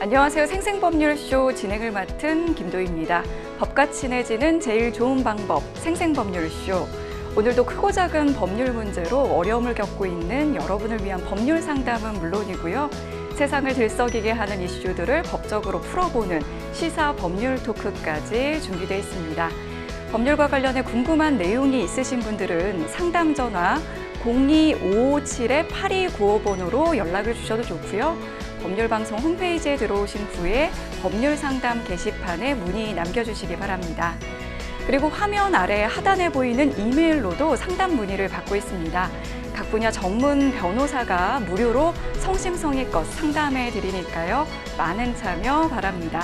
안녕하세요. 생생법률쇼 진행을 맡은 김도희입니다. 법과 친해지는 제일 좋은 방법, 생생법률쇼. 오늘도 크고 작은 법률 문제로 어려움을 겪고 있는 여러분을 위한 법률 상담은 물론이고요. 세상을 들썩이게 하는 이슈들을 법적으로 풀어보는 시사 법률 토크까지 준비되어 있습니다. 법률과 관련해 궁금한 내용이 있으신 분들은 상담 전화 02557-8295번으로 연락을 주셔도 좋고요. 법률방송 홈페이지에 들어오신 후에 법률상담 게시판에 문의 남겨주시기 바랍니다. 그리고 화면 아래 하단에 보이는 이메일로도 상담 문의를 받고 있습니다. 각 분야 전문 변호사가 무료로 성심성의껏 상담해 드리니까요. 많은 참여 바랍니다.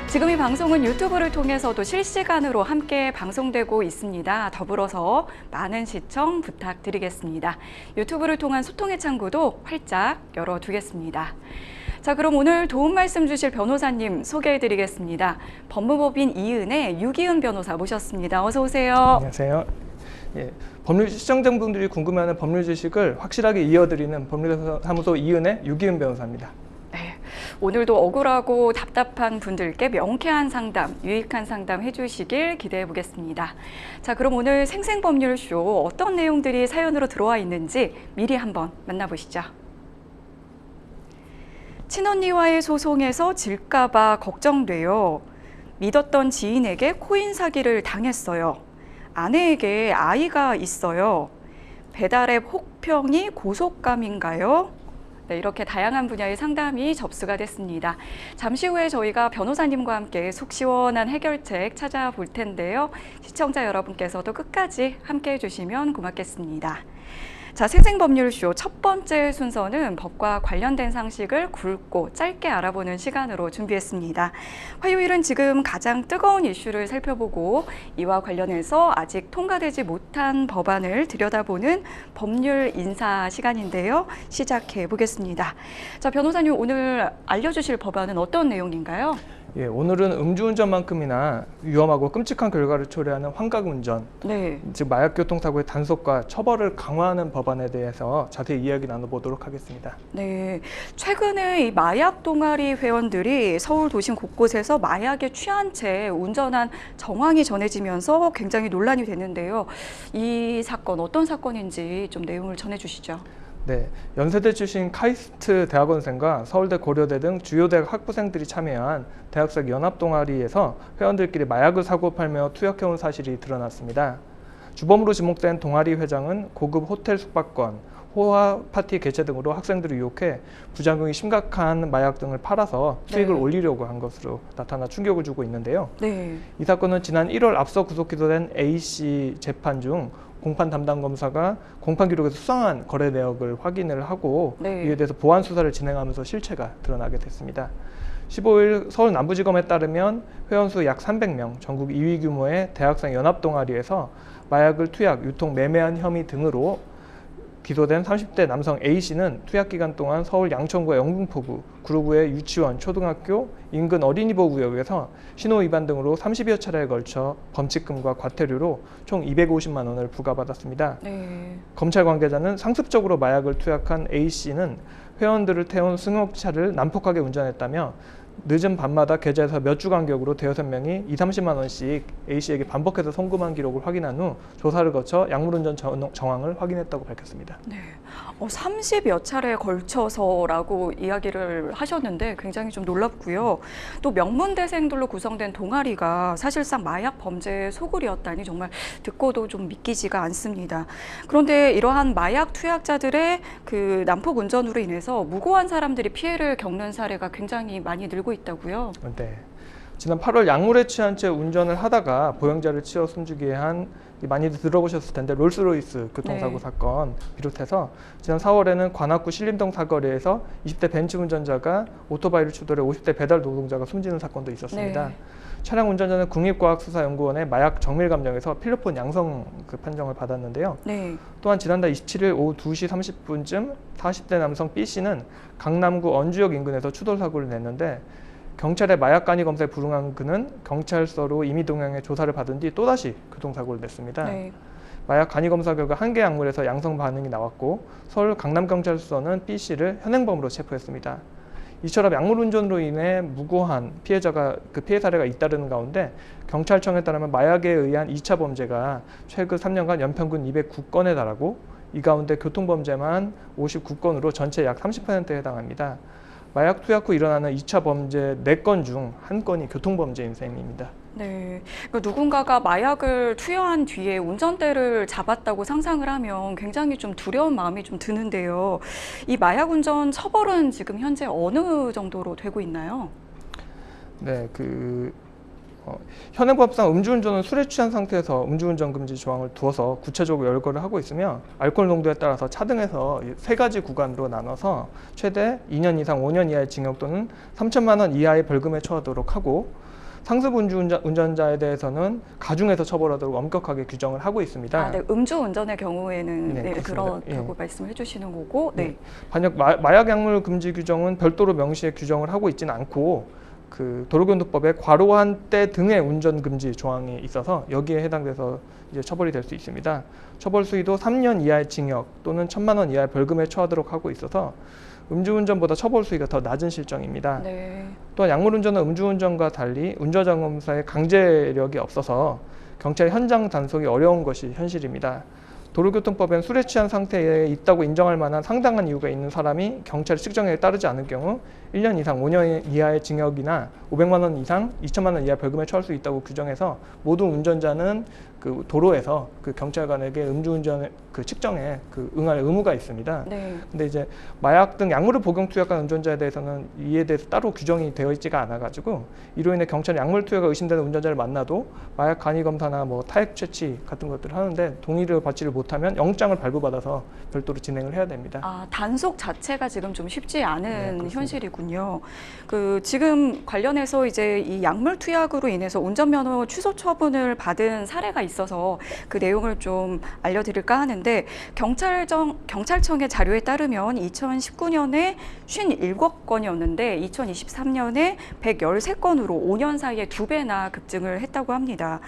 지금 이 방송은 유튜브를 통해서도 실시간으로 함께 방송되고 있습니다. 더불어서 많은 시청 부탁드리겠습니다. 유튜브를 통한 소통의 창구도 활짝 열어두겠습니다. 자, 그럼 오늘 도움 말씀 주실 변호사님 소개해드리겠습니다. 법무법인 이은의 유기은 변호사 모셨습니다. 어서 오세요. 안녕하세요. 예, 법률 시청자분들이 궁금해하는 법률 지식을 확실하게 이어드리는 법률사무소 이은의 유기은 변호사입니다. 오늘도 억울하고 답답한 분들께 명쾌한 상담, 유익한 상담 해주시길 기대해 보겠습니다. 자, 그럼 오늘 생생법률쇼 어떤 내용들이 사연으로 들어와 있는지 미리 한번 만나보시죠. 친언니와의 소송에서 질까봐 걱정돼요. 믿었던 지인에게 코인 사기를 당했어요. 아내에게 아이가 있어요. 배달앱 혹평이 고속감인가요? 네, 이렇게 다양한 분야의 상담이 접수가 됐습니다. 잠시 후에 저희가 변호사님과 함께 속 시원한 해결책 찾아볼 텐데요. 시청자 여러분께서도 끝까지 함께 해주시면 고맙겠습니다. 자, 생생법률쇼 첫 번째 순서는 법과 관련된 상식을 굵고 짧게 알아보는 시간으로 준비했습니다. 화요일은 지금 가장 뜨거운 이슈를 살펴보고 이와 관련해서 아직 통과되지 못한 법안을 들여다보는 법률 인사 시간인데요. 시작해 보겠습니다. 자, 변호사님 오늘 알려주실 법안은 어떤 내용인가요? 예, 오늘은 음주운전만큼이나 위험하고 끔찍한 결과를 초래하는 환각운전, 즉 마약교통사고의 단속과 처벌을 강화하는 법안에 대해서 자세히 이야기 나눠보도록 하겠습니다. 네, 최근에 이 마약 동아리 회원들이 서울 도심 곳곳에서 마약에 취한 채 운전한 정황이 전해지면서 굉장히 논란이 됐는데요. 이 사건 어떤 사건인지 좀 내용을 전해주시죠. 네, 연세대 출신 카이스트 대학원생과 서울대 고려대 등 주요 대학 학부생들이 참여한 대학생 연합동아리에서 회원들끼리 마약을 사고 팔며 투약해온 사실이 드러났습니다. 주범으로 지목된 동아리 회장은 고급 호텔 숙박권, 호화 파티 개최 등으로 학생들을 유혹해 부작용이 심각한 마약 등을 팔아서 수익을 올리려고 한 것으로 나타나 충격을 주고 있는데요. 이 사건은 지난 1월 앞서 구속 기소된 A씨 재판 중 공판 담당 검사가 공판 기록에서 수상한 거래 내역을 확인을 하고 이에 대해서 보완 수사를 진행하면서 실체가 드러나게 됐습니다. 15일 서울 남부지검에 따르면 회원 수 약 300명, 전국 2위 규모의 대학생 연합동아리에서 마약을 투약, 유통, 매매한 혐의 등으로 기소된 30대 남성 A씨는 투약 기간 동안 서울 양천구와 영등포구, 구로구의 유치원, 초등학교, 인근 어린이보호구역에서 신호 위반 등으로 30여 차례에 걸쳐 범칙금과 과태료로 총 250만 원을 부과받았습니다. 검찰 관계자는 상습적으로 마약을 투약한 A씨는 회원들을 태운 승용차를 난폭하게 운전했다며 늦은 밤마다 계좌에서 몇 주 간격으로 대여섯 명이 20~30만 원씩 A씨에게 반복해서 송금한 기록을 확인한 후 조사를 거쳐 약물운전 정황을 확인했다고 밝혔습니다. 30여 차례에 걸쳐서라고 이야기를 하셨는데 굉장히 좀 놀랍고요. 또 명문대생들로 구성된 동아리가 사실상 마약 범죄의 소굴이었다니 정말 듣고도 좀 믿기지가 않습니다. 그런데 이러한 마약 투약자들의 그 난폭 운전으로 인해서 무고한 사람들이 피해를 겪는 사례가 굉장히 많이 늘고 있다고요? 네. 지난 8월 약물에 취한 채 운전을 하다가 보행자를 치어 숨지게 한 많이들 들어보셨을 텐데 롤스로이스 교통사고 사건 비롯해서 지난 4월에는 관악구 신림동 사거리에서 20대 벤츠 운전자가 오토바이를 추돌해 50대 배달 노동자가 숨지는 사건도 있었습니다. 차량 운전자는 국립과학수사연구원의 마약 정밀감정에서 필로폰 양성 판정을 받았는데요. 또한 지난달 27일 오후 2시 30분쯤 40대 남성 B씨는 강남구 언주역 인근에서 추돌사고를 냈는데 경찰의 마약 간이 검사에 불응한 그는 경찰서로 임의동행해 조사를 받은 뒤 또다시 교통사고를 냈습니다. 마약 간이 검사 결과 한 개 약물에서 양성 반응이 나왔고 서울 강남경찰서는 B씨를 현행범으로 체포했습니다. 이처럼 약물운전으로 인해 무고한 피해 사례가 잇따르는 가운데 경찰청에 따르면 마약에 의한 2차 범죄가 최근 3년간 연평균 209건에 달하고 이 가운데 교통범죄만 59건으로 전체 약 30%에 해당합니다. 마약 투약 후 일어나는 2차 범죄 4건 중 1건이 교통범죄인 셈입니다. 네, 그러니까 누군가가 마약을 투여한 뒤에 운전대를 잡았다고 상상을 하면 굉장히 좀 두려운 마음이 좀 드는데요. 이 마약 운전 처벌은 지금 현재 어느 정도로 되고 있나요? 네, 현행법상 음주운전은 술에 취한 상태에서 음주운전 금지 조항을 두어서 구체적으로 열거를 하고 있으며 알코올 농도에 따라서 차등해서 3가지 구간으로 나눠서 최대 2년 이상 5년 이하의 징역 또는 3천만 원 이하의 벌금에 처하도록 하고 상습 운전자에 대해서는 가중해서 처벌하도록 엄격하게 규정을 하고 있습니다. 아, 네, 음주운전의 경우에는 네, 네, 그렇습니다. 그렇다고 말씀을 해주시는 거고, 네. 반면 마약 약물 금지 규정은 별도로 명시해 규정을 하고 있지는 않고 도로교통법에 과로한 때 등의 운전 금지 조항이 있어서 여기에 해당돼서 이제 처벌이 될 수 있습니다. 처벌 수위도 3년 이하의 징역 또는 1,000만 원 이하의 벌금에 처하도록 하고 있어서 음주운전보다 처벌 수위가 더 낮은 실정입니다. 네. 또한 약물운전은 음주운전과 달리 운전자검사의 강제력이 없어서 경찰 현장 단속이 어려운 것이 현실입니다. 도로교통법엔 술에 취한 상태에 있다고 인정할 만한 상당한 이유가 있는 사람이 경찰의 측정에 따르지 않을 경우 1년 이상 5년 이하의 징역이나 500만 원 이상 2천만 원 이하 벌금에 처할 수 있다고 규정해서 모든 운전자는 도로에서 경찰관에게 음주운전 측정에 응할 의무가 있습니다. 네. 근데 이제 마약 등 약물을 복용 투약한 운전자에 대해서는 이에 대해서 따로 규정이 되어 있지가 않아가지고 이로 인해 경찰이 약물 투여가 의심되는 운전자를 만나도 마약 간이 검사나 타액 채취 같은 것들을 하는데 동의를 받지를 못하면 영장을 발부받아서 별도로 진행을 해야 됩니다. 아, 단속 자체가 지금 좀 쉽지 않은 네, 현실이군요. 지금 관련해서 이제 이 약물 투약으로 인해서 운전면허 취소 처분을 받은 사례가 있어서 그 내용을 좀 알려드릴까 하는데 경찰청의 자료에 따르면 2019년에 57건이었는데 2023년에 113건으로 5년 사이에 2배나 급증을 했다고 합니다.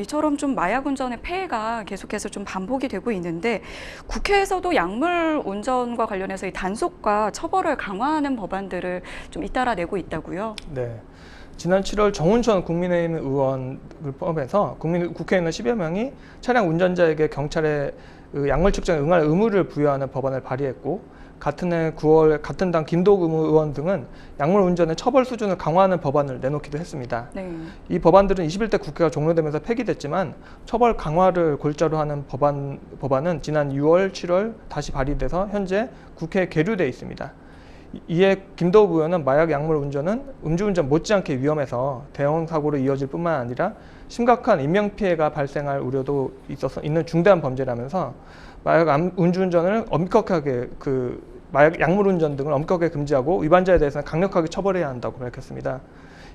이처럼 좀 마약 운전의 폐해가 계속해서 좀 반복이 되고 있는데 국회에서도 약물 운전과 관련해서 이 단속과 처벌을 강화하는 법안들을 좀 잇따라 내고 있다고요? 네. 지난 7월 정운천 국민의힘 의원을 포함해서 국회의원 10여 명이 차량 운전자에게 경찰의 약물 측정에 응할 의무를 부여하는 법안을 발의했고 같은 해 9월 같은 당 김도금 의원 등은 약물 운전의 처벌 수준을 강화하는 법안을 내놓기도 했습니다. 네. 이 법안들은 21대 국회가 종료되면서 폐기됐지만 처벌 강화를 골자로 하는 법안은 지난 6월, 7월 다시 발의돼서 현재 국회에 계류돼 있습니다. 이에 김도우 의원은 마약 약물 운전은 음주운전 못지않게 위험해서 대형 사고로 이어질 뿐만 아니라 심각한 인명피해가 발생할 우려도 있는 중대한 범죄라면서 마약 음주운전을 엄격하게 마약 약물 운전 등을 엄격하게 금지하고 위반자에 대해서는 강력하게 처벌해야 한다고 밝혔습니다.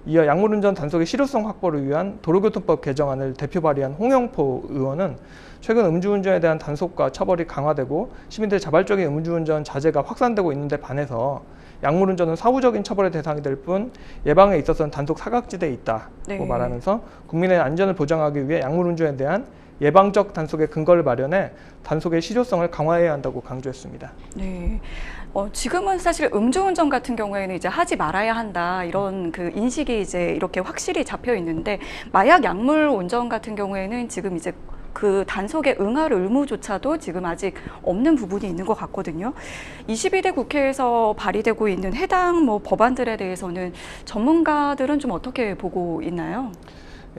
이어 약물운전 단속의 실효성 확보를 위한 도로교통법 개정안을 대표 발의한 홍영포 의원은 최근 음주운전에 대한 단속과 처벌이 강화되고 시민들의 자발적인 음주운전 자제가 확산되고 있는데 반해서 약물운전은 사후적인 처벌의 대상이 될 뿐 예방에 있어서는 단속 사각지대에 있다고 네. 말하면서 국민의 안전을 보장하기 위해 약물운전에 대한 예방적 단속의 근거를 마련해 단속의 실효성을 강화해야 한다고 강조했습니다. 네. 지금은 사실 음주운전 같은 경우에는 이제 하지 말아야 한다 이런 인식이 이제 이렇게 확실히 잡혀 있는데 마약 약물 운전 같은 경우에는 지금 이제 단속에 응할 의무조차도 지금 아직 없는 부분이 있는 것 같거든요. 22대 국회에서 발의되고 있는 해당 법안들에 대해서는 전문가들은 좀 어떻게 보고 있나요?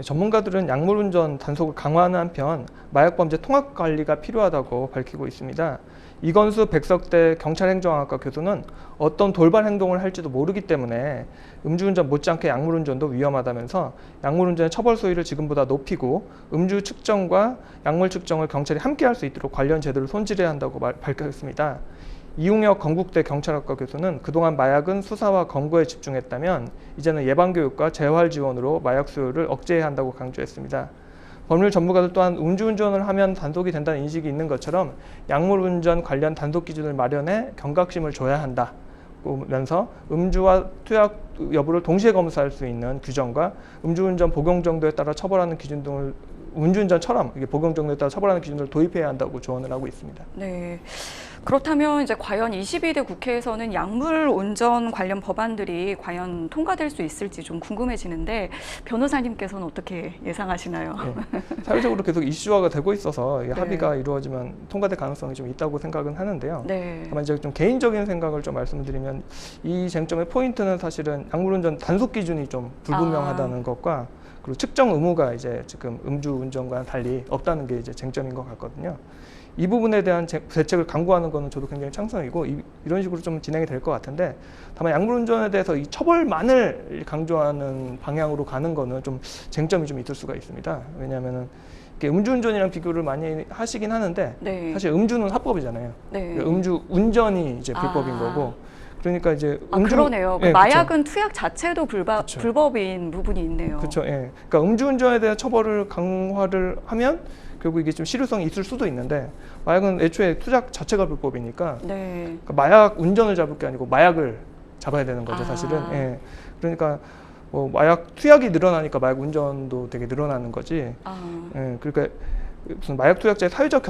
전문가들은 약물운전 단속을 강화하는 한편 마약범죄 통합관리가 필요하다고 밝히고 있습니다. 이건수 백석대 경찰행정학과 교수는 어떤 돌발 행동을 할지도 모르기 때문에 음주운전 못지않게 약물운전도 위험하다면서 약물운전의 처벌 수위를 지금보다 높이고 음주 측정과 약물 측정을 경찰이 함께 할 수 있도록 관련 제도를 손질해야 한다고 밝혔습니다. 이웅혁 건국대 경찰학과 교수는 그동안 마약은 수사와 검거에 집중했다면 이제는 예방교육과 재활 지원으로 마약 수요를 억제해야 한다고 강조했습니다. 법률 전문가들 또한 음주운전을 하면 단속이 된다는 인식이 있는 것처럼 약물운전 관련 단속 기준을 마련해 경각심을 줘야 한다면서 음주와 투약 여부를 동시에 검사할 수 있는 규정과 음주운전 복용 정도에 따라 처벌하는 기준 등을 음주운전처럼 복용 정도에 따라 처벌하는 기준을 도입해야 한다고 조언을 하고 있습니다. 네. 그렇다면 이제 과연 22대 국회에서는 약물 운전 관련 법안들이 과연 통과될 수 있을지 좀 궁금해지는데 변호사님께서는 어떻게 예상하시나요? 네. 사회적으로 계속 이슈화가 되고 있어서 이 네. 합의가 이루어지면 통과될 가능성이 좀 있다고 생각은 하는데요. 네. 다만 이제 좀 개인적인 생각을 좀 말씀드리면 이 쟁점의 포인트는 사실은 약물운전 단속 기준이 좀 불분명하다는 것과 그리고 측정 의무가 이제 지금 음주운전과는 달리 없다는 게 이제 쟁점인 것 같거든요. 이 부분에 대한 대책을 강구하는 거는 저도 굉장히 찬성이고 이런 식으로 좀 진행이 될 것 같은데 다만 약물운전에 대해서 이 처벌만을 강조하는 방향으로 가는 거는 좀 쟁점이 좀 있을 수가 있습니다. 왜냐하면은 이게 음주운전이랑 비교를 많이 하시긴 하는데 네. 사실 음주는 합법이잖아요. 네. 음주 운전이 이제 불법인 거고 그러니까 이제 그러네요. 예, 마약은 투약 자체도 그쵸. 불법인 부분이 있네요. 그렇죠. 예. 그러니까 음주운전에 대한 처벌을 강화를 하면 결국 이게 좀 실효성이 있을 수도 있는데 마약은 애초에 투약 자체가 불법이니까 네. 그러니까 마약 운전을 잡을 게 아니고 마약을 잡아야 되는 거죠, 사실은. 예. 그러니까 뭐 마약 투약이 늘어나니까 마약 운전도 되게 늘어나는 거지. 예. 그러니까 무슨 마약 투약자의 사회적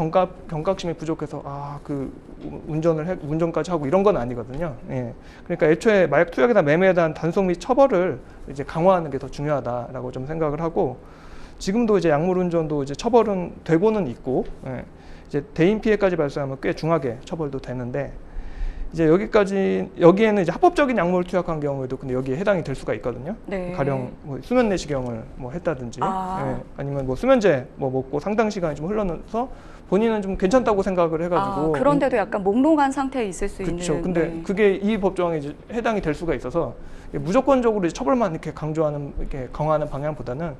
경각심이 부족해서 그 운전까지 하고 이런 건 아니거든요. 예. 그러니까 애초에 마약 투약이나 매매에 대한 단속 및 처벌을 이제 강화하는 게 더 중요하다라고 좀 생각을 하고 지금도 이제 약물운전도 이제 처벌은 되고는 있고 예. 이제 대인 피해까지 발생하면 꽤 중하게 처벌도 되는데 이제 여기에는 이제 합법적인 약물을 투약한 경우에도 근데 여기에 해당이 될 수가 있거든요. 네. 가령 뭐 수면 내시경을 뭐 했다든지 예. 아니면 뭐 수면제 뭐 먹고 상당 시간이 좀 흘러서 본인은 좀 괜찮다고 생각을 해가지고 그런데도 약간 몽롱한 상태에 있을 수 그렇죠. 있는. 근데 네. 그게 이 법조항에 이제 해당이 될 수가 있어서 무조건적으로 처벌만 이렇게 강조하는 이렇게 강화하는 방향보다는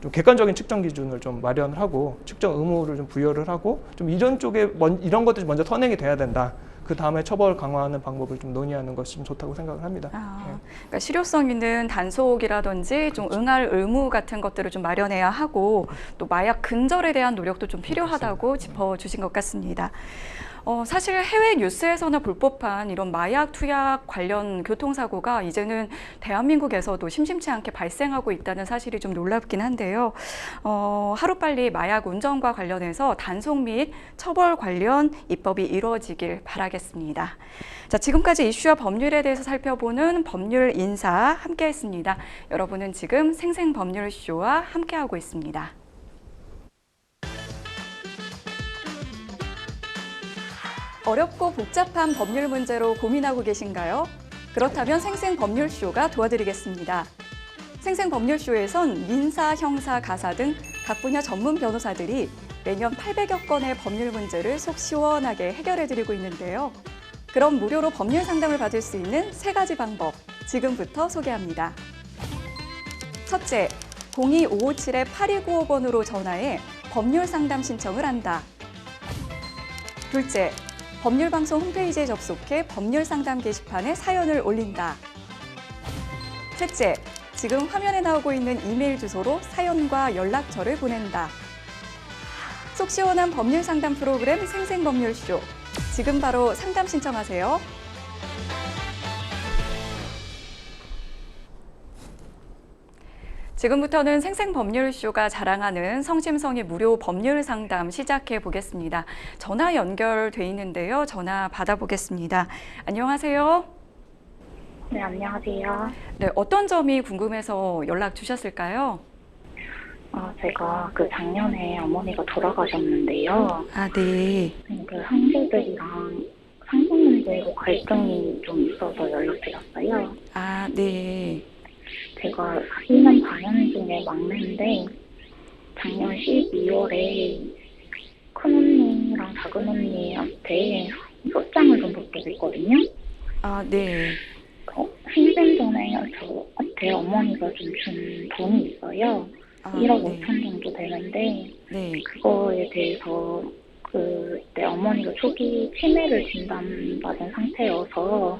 좀 객관적인 측정 기준을 좀 마련을 하고 측정 의무를 좀 부여를 하고 좀 이런 쪽에 이런 것들이 먼저 선행이 돼야 된다. 그 다음에 처벌 강화하는 방법을 좀 논의하는 것이 좀 좋다고 생각을 합니다. 그러니까 실효성 있는 단속이라든지 좀 응할 의무 같은 것들을 좀 마련해야 하고 또 마약 근절에 대한 노력도 좀 필요하다고 짚어주신 것 같습니다. 사실 해외 뉴스에서나 볼 법한 이런 마약 투약 관련 교통사고가 이제는 대한민국에서도 심심치 않게 발생하고 있다는 사실이 좀 놀랍긴 한데요. 하루빨리 마약 운전과 관련해서 단속 및 처벌 관련 입법이 이루어지길 바라겠습니다. 자, 지금까지 이슈와 법률에 대해서 살펴보는 법률 인사 함께했습니다. 여러분은 지금 생생법률쇼와 함께하고 있습니다. 어렵고 복잡한 법률 문제로 고민하고 계신가요? 그렇다면 생생법률쇼가 도와드리겠습니다. 생생법률쇼에선 민사, 형사, 가사 등 각 분야 전문 변호사들이 매년 800여 건의 법률 문제를 속 시원하게 해결해드리고 있는데요. 그럼 무료로 법률 상담을 받을 수 있는 3가지 방법, 지금부터 소개합니다. 첫째, 02-557-8295번으로 전화해 법률 상담 신청을 한다. 둘째, 법률방송 홈페이지에 접속해 법률 상담 게시판에 사연을 올린다. 셋째, 지금 화면에 나오고 있는 이메일 주소로 사연과 연락처를 보낸다. 속 시원한 법률 상담 프로그램 생생법률쇼. 지금 바로 상담 신청하세요. 지금부터는 생생법률쇼가 자랑하는 성심성의 무료 법률 상담 시작해 보겠습니다. 전화 연결돼 있는데요. 전화 받아보겠습니다. 안녕하세요. 네, 안녕하세요. 네, 어떤 점이 궁금해서 연락 주셨을까요? 제가 작년에 어머니가 돌아가셨는데요. 네. 그 형제들이랑 상속 문제로 갈등이 좀 있어서 연락드렸어요. 네. 제가 2년 4년 중에 막내인데 작년 12월에 큰언니랑 작은언니한테 소장을 좀 받게 됐거든요. 네. 생전 전에 저한테 어머니가 좀 준 돈이 있어요. 1억 5천 정도 되는데 그거에 대해서 그때 어머니가 초기 치매를 진단받은 상태여서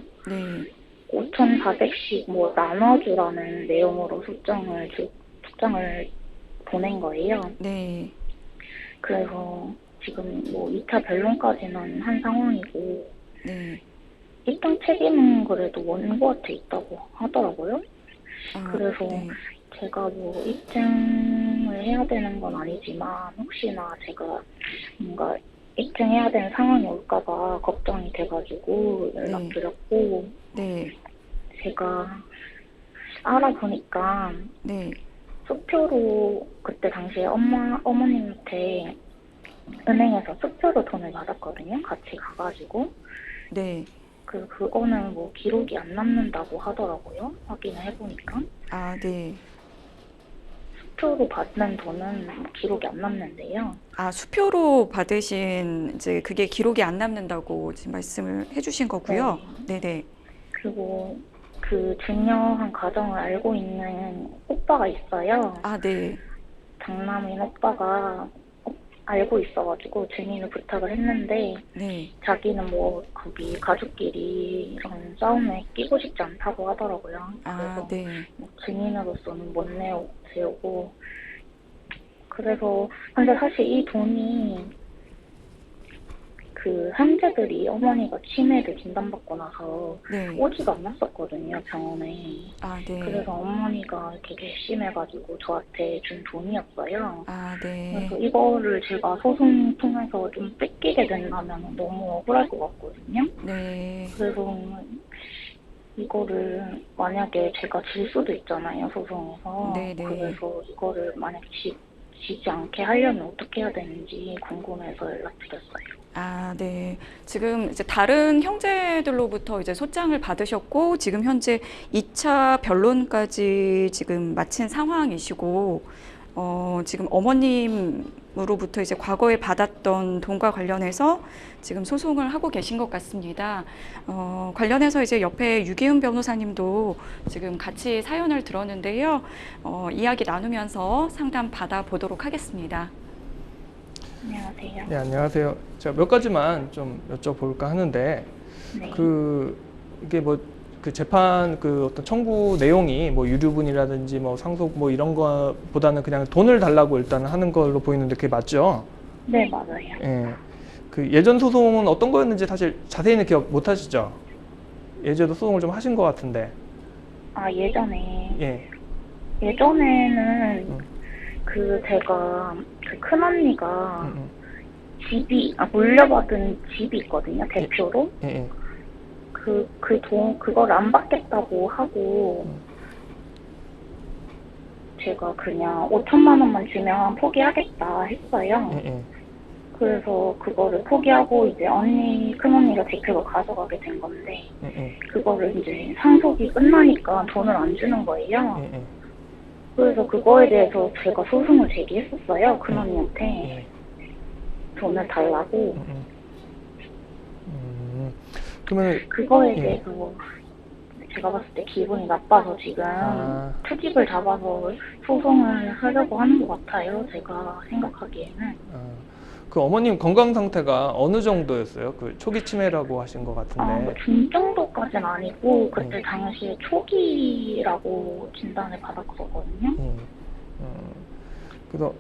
5,400씩 뭐 나눠주라는 내용으로 소장을 보낸 거예요. 그래서 지금 뭐 2차 변론까지는 한 상황이고 일단 책임은 그래도 원고한테 있다고 하더라고요. 그래서 제가 뭐 입증을 해야 되는 건 아니지만 혹시나 제가 뭔가 입증해야 되는 상황이 올까봐 걱정이 돼가지고 연락드렸고, 네. 제가 알아보니까 네. 수표로 그때 당시에 어머님한테 은행에서 수표로 돈을 받았거든요. 같이 가가지고. 네. 그거는 뭐 기록이 안 남는다고 하더라고요. 확인을 해보니까. 아, 네. 수표로 받는 돈은 기록이 안 남는데요. 아, 수표로 받으신 이제 그게 기록이 안 남는다고 지금 말씀을 해주신 거고요. 네네. 그리고 그 중요한 과정을 알고 있는 오빠가 있어요. 아, 네. 장남인 오빠가 알고 있어가지고 증인을 부탁을 했는데 네. 자기는 뭐 거기 가족끼리 이런 싸움에 끼고 싶지 않다고 하더라고요. 아, 그래서 네. 뭐 증인으로서는 못 세우고 그래서 근데 사실 이 돈이 그 형제들이 어머니가 치매를 진단받고 나서 네. 오지가 않았었거든요, 병원에. 아, 네. 그래서 어머니가 이렇게 괘씸해가지고 저한테 준 돈이었어요. 아, 네. 그래서 이거를 제가 소송 통해서 좀 뺏기게 된다면 너무 억울할 것 같거든요. 네. 그래서 이거를 만약에 제가 질 수도 있잖아요, 소송에서. 네네. 그래서 이거를 만약에 지지 않게 하려면 어떻게 해야 되는지 궁금해서 연락드렸어요. 아, 네. 지금 이제 다른 형제들로부터 이제 소장을 받으셨고, 지금 현재 2차 변론까지 지금 마친 상황이시고, 지금 어머님으로부터 이제 과거에 받았던 돈과 관련해서 지금 소송을 하고 계신 것 같습니다. 관련해서 이제 옆에 유기훈 변호사님도 지금 같이 사연을 들었는데요. 이야기 나누면서 상담 받아보도록 하겠습니다. 안녕하세요. 네, 안녕하세요. 제가 몇 가지만 좀 여쭤볼까 하는데, 네. 이게 뭐, 그 재판 그 어떤 청구 내용이 뭐 유류분이라든지 뭐 상속 뭐 이런 거보다는 그냥 돈을 달라고 일단 하는 걸로 보이는데 그게 맞죠? 네, 맞아요. 예. 그 예전 소송은 어떤 거였는지 사실 자세히는 기억 못 하시죠? 예전에도 소송을 좀 하신 것 같은데. 아, 예전에. 예. 예전에는 제가 그 큰언니가 물려받은 집이 있거든요, 대표로. 예, 예. 그걸 안 받겠다고 하고, 제가 그냥 5천만 원만 주면 포기하겠다 했어요. 예, 예. 그래서 그거를 포기하고 이제 큰언니가 대표로 가져가게 된 건데, 예, 예. 그거를 이제 상속이 끝나니까 돈을 안 주는 거예요. 예, 예. 그래서 그거에 대해서 제가 소송을 제기했었어요, 큰언니한테. 예. 돈을 달라고. 그러면 그거에 예. 대해서 제가 봤을 때 기분이 나빠서 지금 투집을 잡아서 소송을 하려고 하는 것 같아요, 제가 생각하기에는. 그 어머님 건강 상태가 어느 정도였어요? 그 초기 치매라고 하신 것 같은데. 뭐 중정도까지는 아니고 그때 당시에 초기라고 진단을 받았었거든요. 그래서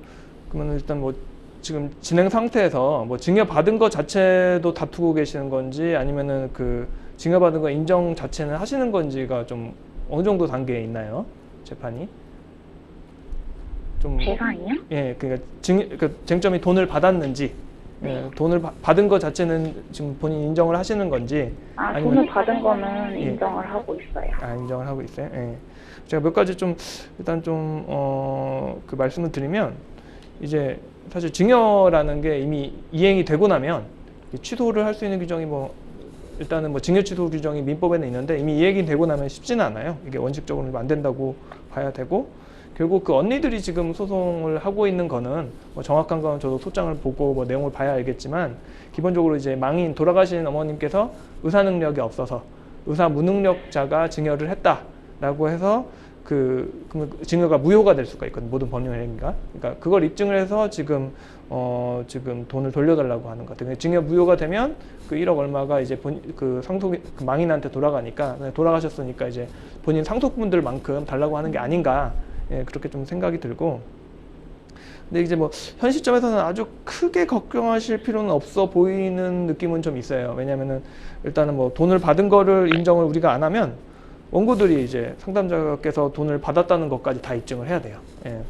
그러면 일단 뭐 지금 진행 상태에서 뭐 증여받은 것 자체도 다투고 계시는 건지 아니면은 그 증여받은 거 인정 자체는 하시는 건지가 좀 어느 정도 단계에 있나요? 재판이? 좀 재산이요? 예, 그러니까 쟁점이 돈을 받았는지, 예, 돈을 받은 것 자체는 지금 본인 인정을 하시는 건지. 아니면, 돈을 받은 거는 인정을 하고 있어요. 아, 인정을 하고 있어요. 예. 제가 몇 가지 좀 일단 좀 그 말씀을 드리면 이제 사실 증여라는 게 이미 이행이 되고 나면 취소를 할 수 있는 규정이 뭐 일단은 뭐 증여 취소 규정이 민법에는 있는데 이미 이행이 되고 나면 쉽지는 않아요. 이게 원칙적으로는 안 된다고 봐야 되고. 결국 그 언니들이 지금 소송을 하고 있는 거는 뭐 정확한 건 저도 소장을 보고 뭐 내용을 봐야 알겠지만 기본적으로 이제 망인 돌아가신 어머님께서 의사 능력이 없어서 의사 무능력자가 증여를 했다라고 해서 그러면 증여가 무효가 될 수가 있거든요. 모든 법률 행위가. 그러니까 그걸 입증을 해서 지금 지금 돈을 돌려달라고 하는 것 같아요. 증여 무효가 되면 그 1억 얼마가 이제 그 망인한테 돌아가니까 돌아가셨으니까 이제 본인 상속분들만큼 달라고 하는 게 아닌가. 예, 그렇게 좀 생각이 들고. 근데 이제 뭐 현 시점에서는 아주 크게 걱정하실 필요는 없어 보이는 느낌은 좀 있어요. 왜냐면은 일단은 뭐 돈을 받은 거를 인정을 우리가 안 하면 원고들이 이제 상담자께서 돈을 받았다는 것까지 다 입증을 해야 돼요. 예.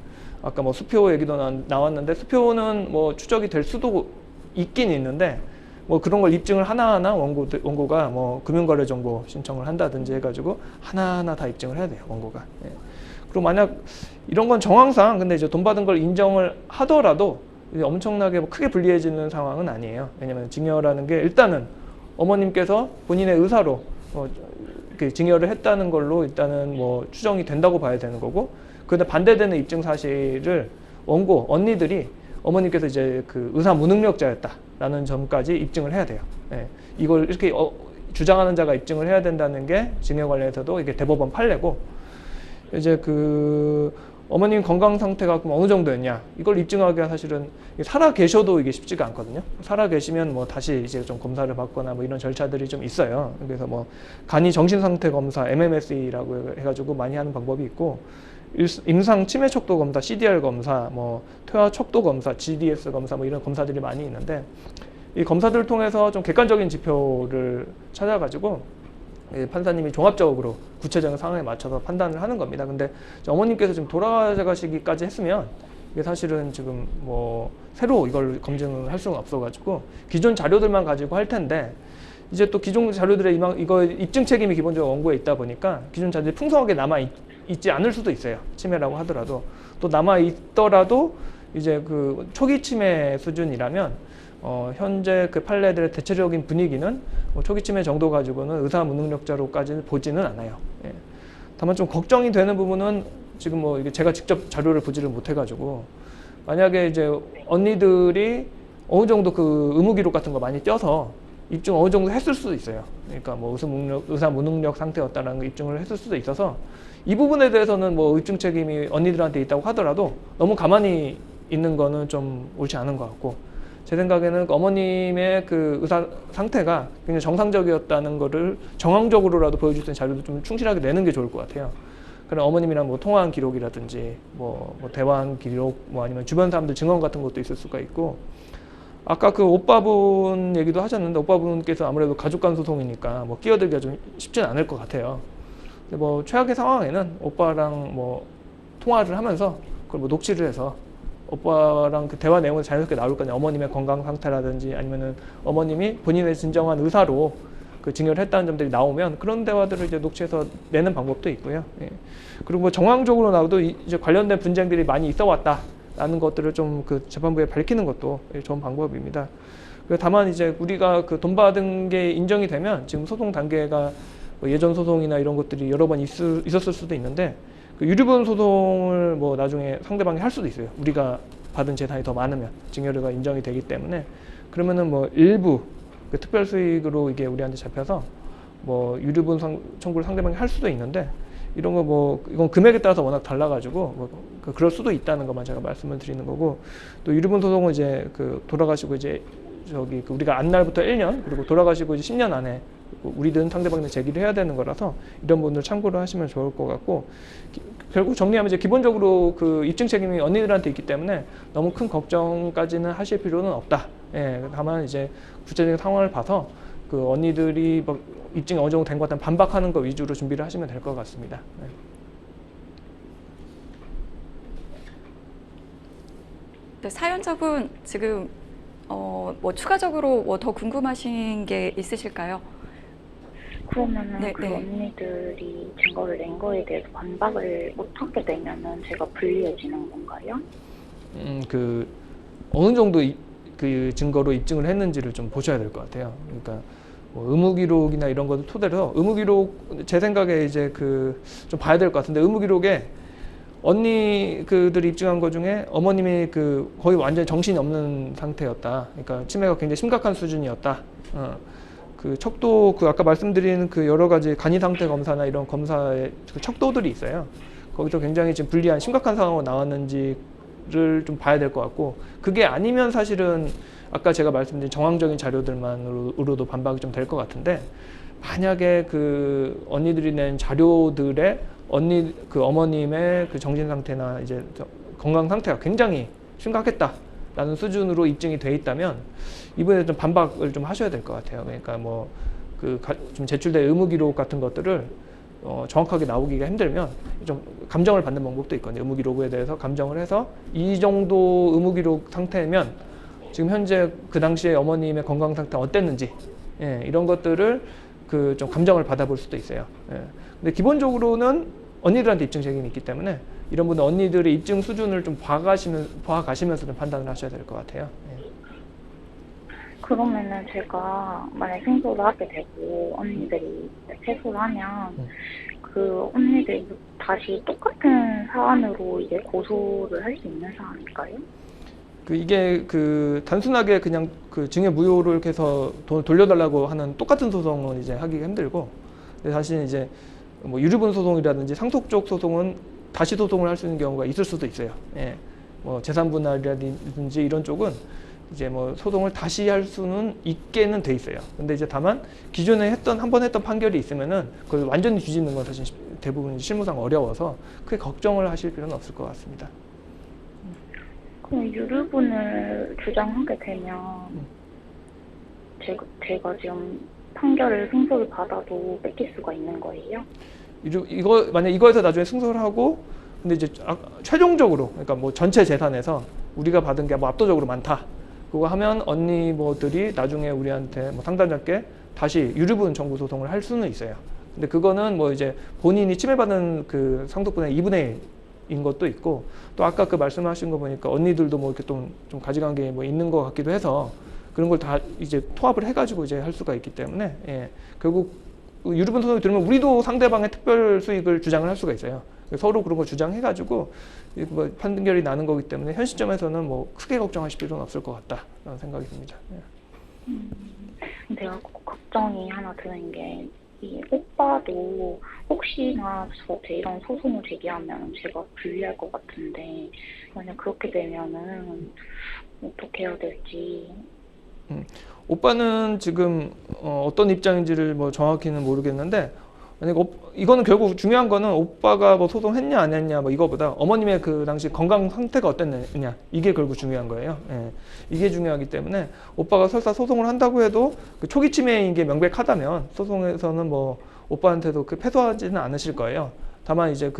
아까 뭐 수표 얘기도 나왔는데 수표는 뭐 추적이 될 수도 있긴 있는데 뭐 그런 걸 입증을 하나하나 원고가 뭐 금융거래정보 신청을 한다든지 해가지고 하나하나 다 입증을 해야 돼요, 원고가. 예. 그리고 만약 이런 건 정황상 근데 이제 돈 받은 걸 인정을 하더라도 이제 엄청나게 뭐 크게 불리해지는 상황은 아니에요. 왜냐하면 증여라는 게 일단은 어머님께서 본인의 의사로 증여를 했다는 걸로 일단은 뭐 추정이 된다고 봐야 되는 거고, 그런데 반대되는 입증 사실을 원고 언니들이 어머님께서 이제 그 의사 무능력자였다라는 점까지 입증을 해야 돼요. 예. 이걸 이렇게 주장하는 자가 입증을 해야 된다는 게 증여 관련해서도 이게 대법원 판례고, 이제 그 어머님 건강 상태가 그럼 어느 정도였냐 이걸 입증하기가 사실은 살아 계셔도 이게 쉽지가 않거든요. 살아 계시면 뭐 다시 이제 좀 검사를 받거나 뭐 이런 절차들이 좀 있어요. 그래서 뭐 간이 정신 상태 검사 MMSE라고 해가지고 많이 하는 방법이 있고, 임상 치매 척도 검사 CDR 검사, 뭐 퇴화 척도 검사 GDS 검사 뭐 이런 검사들이 많이 있는데, 이 검사들을 통해서 좀 객관적인 지표를 찾아가지고 판사님이 종합적으로 구체적인 상황에 맞춰서 판단을 하는 겁니다. 근데 어머님께서 지금 돌아가시기까지 했으면 이게 사실은 지금 뭐 새로 이걸 검증을 할 수는 없어가지고 기존 자료들만 가지고 할 텐데, 이제 또 기존 자료들의 이거 입증 책임이 기본적으로 원고에 있다 보니까 기존 자료들이 풍성하게 남아 있지 않을 수도 있어요. 치매라고 하더라도. 또 남아 있더라도 이제 그 초기 치매 수준이라면 현재 그 판례들의 대체적인 분위기는 초기 치매 정도 가지고는 의사 무능력자로까지는 보지는 않아요. 예. 다만 좀 걱정이 되는 부분은 지금 뭐 이게 제가 직접 자료를 보지를 못해가지고, 만약에 이제 언니들이 어느 정도 그 의무 기록 같은 거 많이 떼서 입증 어느 정도 했을 수도 있어요. 그러니까 뭐 의사 무능력 상태였다라는 거 입증을 했을 수도 있어서 이 부분에 대해서는 뭐 입증 책임이 언니들한테 있다고 하더라도 너무 가만히 있는 거는 좀 옳지 않은 것 같고, 제 생각에는 어머님의 그 의사 상태가 굉장히 정상적이었다는 거를 정황적으로라도 보여줄 수 있는 자료도 좀 충실하게 내는 게 좋을 것 같아요. 그런 어머님이랑 뭐 통화한 기록이라든지 뭐 대화한 기록, 뭐 아니면 주변 사람들 증언 같은 것도 있을 수가 있고, 아까 그 오빠분 얘기도 하셨는데 오빠분께서 아무래도 가족 간 소송이니까 뭐 끼어들기가 좀 쉽지는 않을 것 같아요. 근데 뭐 최악의 상황에는 오빠랑 뭐 통화를 하면서 그걸 뭐 녹취를 해서 오빠랑 그 대화 내용을 자연스럽게 나올 거냐, 어머님의 건강 상태라든지 아니면은 어머님이 본인의 진정한 의사로 그 증여를 했다는 점들이 나오면 그런 대화들을 이제 녹취해서 내는 방법도 있고요. 예. 그리고 뭐 정황적으로 나와도 이제 관련된 분쟁들이 많이 있어 왔다라는 것들을 좀 그 재판부에 밝히는 것도 좋은 방법입니다. 다만 이제 우리가 그 돈 받은 게 인정이 되면 지금 소송 단계가 뭐 예전 소송이나 이런 것들이 여러 번 있었을 수도 있는데, 그 유류분 소송을 뭐 나중에 상대방이 할 수도 있어요. 우리가 받은 재산이 더 많으면 증여료가 인정이 되기 때문에. 그러면은 뭐 일부 그 특별 수익으로 이게 우리한테 잡혀서 뭐 유류분 청구를 상대방이 할 수도 있는데, 이런 거 뭐 이건 금액에 따라서 워낙 달라가지고 뭐 그럴 수도 있다는 것만 제가 말씀을 드리는 거고, 또 유류분 소송은 이제 그 돌아가시고 이제 저기 그 우리가 안 날부터 1년 그리고 돌아가시고 이제 10년 안에 우리든 상대방이 제기를 해야 되는 거라서 이런 부분을 참고를 하시면 좋을 것 같고, 결국 정리하면 이제 기본적으로 그 입증 책임이 언니들한테 있기 때문에 너무 큰 걱정까지는 하실 필요는 없다. 예, 다만 이제 구체적인 상황을 봐서 그 언니들이 뭐 입증이 어느 정도 된 것 같다면 반박하는 거 위주로 준비를 하시면 될 것 같습니다. 예. 네, 사연자분 지금 뭐 추가적으로 뭐 더 궁금하신 게 있으실까요? 그러면은 네, 그 네. 언니들이 증거를 낸 거에 대해서 반박을 못 하게 되면은 제가 불리해지는 건가요? 그 어느 정도 그 증거로 입증을 했는지를 좀 보셔야 될 것 같아요. 그러니까 뭐 의무 기록이나 이런 것을 토대로 의무 기록 제 생각에 이제 그 좀 봐야 될 것 같은데, 의무 기록에 언니 그들이 입증한 것 중에 어머님이 그 거의 완전히 정신이 없는 상태였다. 그러니까 치매가 굉장히 심각한 수준이었다. 그 척도 그 아까 말씀드린 그 여러 가지 간이 상태 검사나 이런 검사의 그 척도들이 있어요. 거기서 굉장히 지금 불리한 심각한 상황으로 나왔는지를 좀 봐야 될 것 같고, 그게 아니면 사실은 아까 제가 말씀드린 정황적인 자료들만으로도 반박이 좀 될 것 같은데, 만약에 그 언니들이 낸 자료들의 어머님의 그 정신 상태나 이제 건강 상태가 굉장히 심각했다라는 수준으로 입증이 돼 있다면 이번에 좀 반박을 좀 하셔야 될 것 같아요. 그러니까 뭐 그 좀 제출된 의무 기록 같은 것들을 정확하게 나오기가 힘들면 좀 감정을 받는 방법도 있거든요. 의무 기록에 대해서 감정을 해서 이 정도 의무 기록 상태면 지금 현재 그 당시에 어머님의 건강 상태가 어땠는지 이런 것들을 좀 감정을 받아볼 수도 있어요. 근데 기본적으로는 언니들한테 입증 책임이 있기 때문에 이런 분들 언니들의 입증 수준을 좀 봐가시면서 좀 판단을 하셔야 될 것 같아요. 그러면은 제가 만약 승소를 하게 되고 언니들이 패소를 하면 그 언니들이 다시 똑같은 사안으로 이제 고소를 할 수 있는 사안일까요? 이게 단순하게 그냥 증여 무효를 해서 돈을 돌려달라고 하는 똑같은 소송은 이제 하기가 힘들고, 근데 사실 이제 뭐 유류분 소송이라든지 상속적 소송은 다시 소송을 할 수 있는 경우가 있을 수도 있어요. 뭐 재산 분할이라든지 이런 쪽은 이제 뭐 소송을 다시 할 수는 있게는 돼 있어요. 근데 이제 다만 기존에 한 번 했던 판결이 있으면은 그걸 완전히 뒤집는 건 사실 대부분 실무상 어려워서 크게 걱정을 하실 필요는 없을 것 같습니다. 그럼 유류분을 주장하게 되면 제가 지금 판결을 승소를 받아도 뺏길 수가 있는 거예요? 만약 이거에서 나중에 승소를 하고, 근데 이제 최종적으로, 그러니까 뭐 전체 재산에서 우리가 받은 게 뭐 압도적으로 많다. 그거 하면 언니들이 나중에 우리한테 뭐 상담자께 다시 유류분 청구 소송을 할 수는 있어요. 근데 그거는 뭐 이제 본인이 침해받은 그 상속분의 2분의 1인 것도 있고, 또 아까 말씀하신 거 보니까 언니들도 뭐 이렇게 좀 가져간 게 뭐 있는 것 같기도 해서 그런 걸 다 이제 토합을 해가지고 이제 할 수가 있기 때문에 결국 유류분 소송이 들으면 우리도 상대방의 특별 수익을 주장을 할 수가 있어요. 서로 그런 거 주장해가지고 뭐 판결이 나는 거기 때문에 현 시점에서는 뭐 크게 걱정하실 필요는 없을 것 같다라는 생각이 듭니다. 제가 걱정이 하나 드는 게, 이 오빠도 혹시나 저한테 이런 소송을 제기하면 제가 불리할 것 같은데, 만약 그렇게 되면은 어떻게 해야 될지. 오빠는 지금 어떤 입장인지를 뭐 정확히는 모르겠는데, 만약 이거는 결국 중요한 거는 오빠가 뭐 소송했냐 안 했냐 뭐 이거보다 어머님의 그 당시 건강 상태가 어땠느냐, 이게 결국 중요한 거예요. 이게 중요하기 때문에 오빠가 설사 소송을 한다고 해도 그 초기 치매인 게 명백하다면 소송에서는 뭐 오빠한테도 패소하지는 않으실 거예요. 다만 이제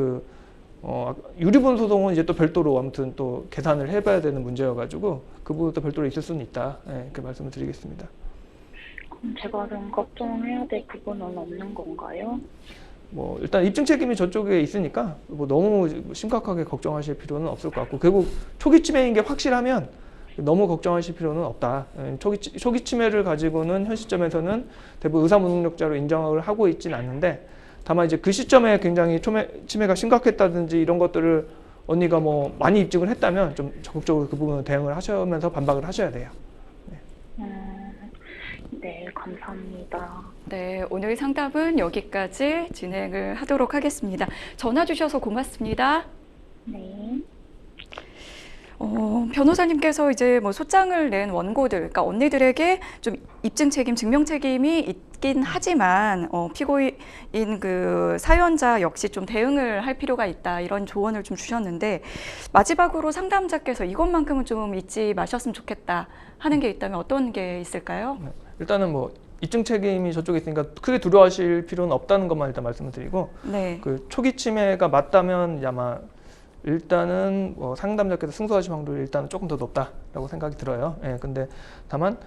유류분 소송은 이제 또 별도로 아무튼 또 계산을 해봐야 되는 문제여가지고 그 부분도 별도로 있을 수는 있다. 이렇게 말씀을 드리겠습니다. 제가 좀 걱정해야 될 부분은 없는 건가요? 뭐 일단 입증 책임이 저쪽에 있으니까 뭐 너무 심각하게 걱정하실 필요는 없을 것 같고, 결국 초기 치매인 게 확실하면 너무 걱정하실 필요는 없다. 초기 치매를 가지고는 현 시점에서는 대부분 의사 무능력자로 인정을 하고 있지는 않는데, 다만 이제 그 시점에 굉장히 치매가 심각했다든지 이런 것들을 언니가 뭐 많이 입증을 했다면 좀 적극적으로 그 부분을 대응을 하시면서 반박을 하셔야 돼요. 네, 감사합니다. 네, 오늘 상담은 여기까지 진행을 하도록 하겠습니다. 전화 주셔서 고맙습니다. 네. 변호사님께서 이제 뭐 소장을 낸 원고들, 그러니까 언니들에게 좀 입증 책임, 증명 책임이 있긴 하지만 피고인 그 사연자 역시 좀 대응을 할 필요가 있다, 이런 조언을 좀 주셨는데, 마지막으로 상담자께서 이것만큼은 좀 잊지 마셨으면 좋겠다 하는 게 있다면 어떤 게 있을까요? 일단은 뭐 입증 책임이 저쪽에 있으니까 크게 두려워하실 필요는 없다는 것만 일단 말씀을 드리고, 네. 그 초기 치매가 맞다면 아마 일단은 상담자께서 승소하실 확률이 일단은 조금 더 높다라고 생각이 들어요. 근데 다만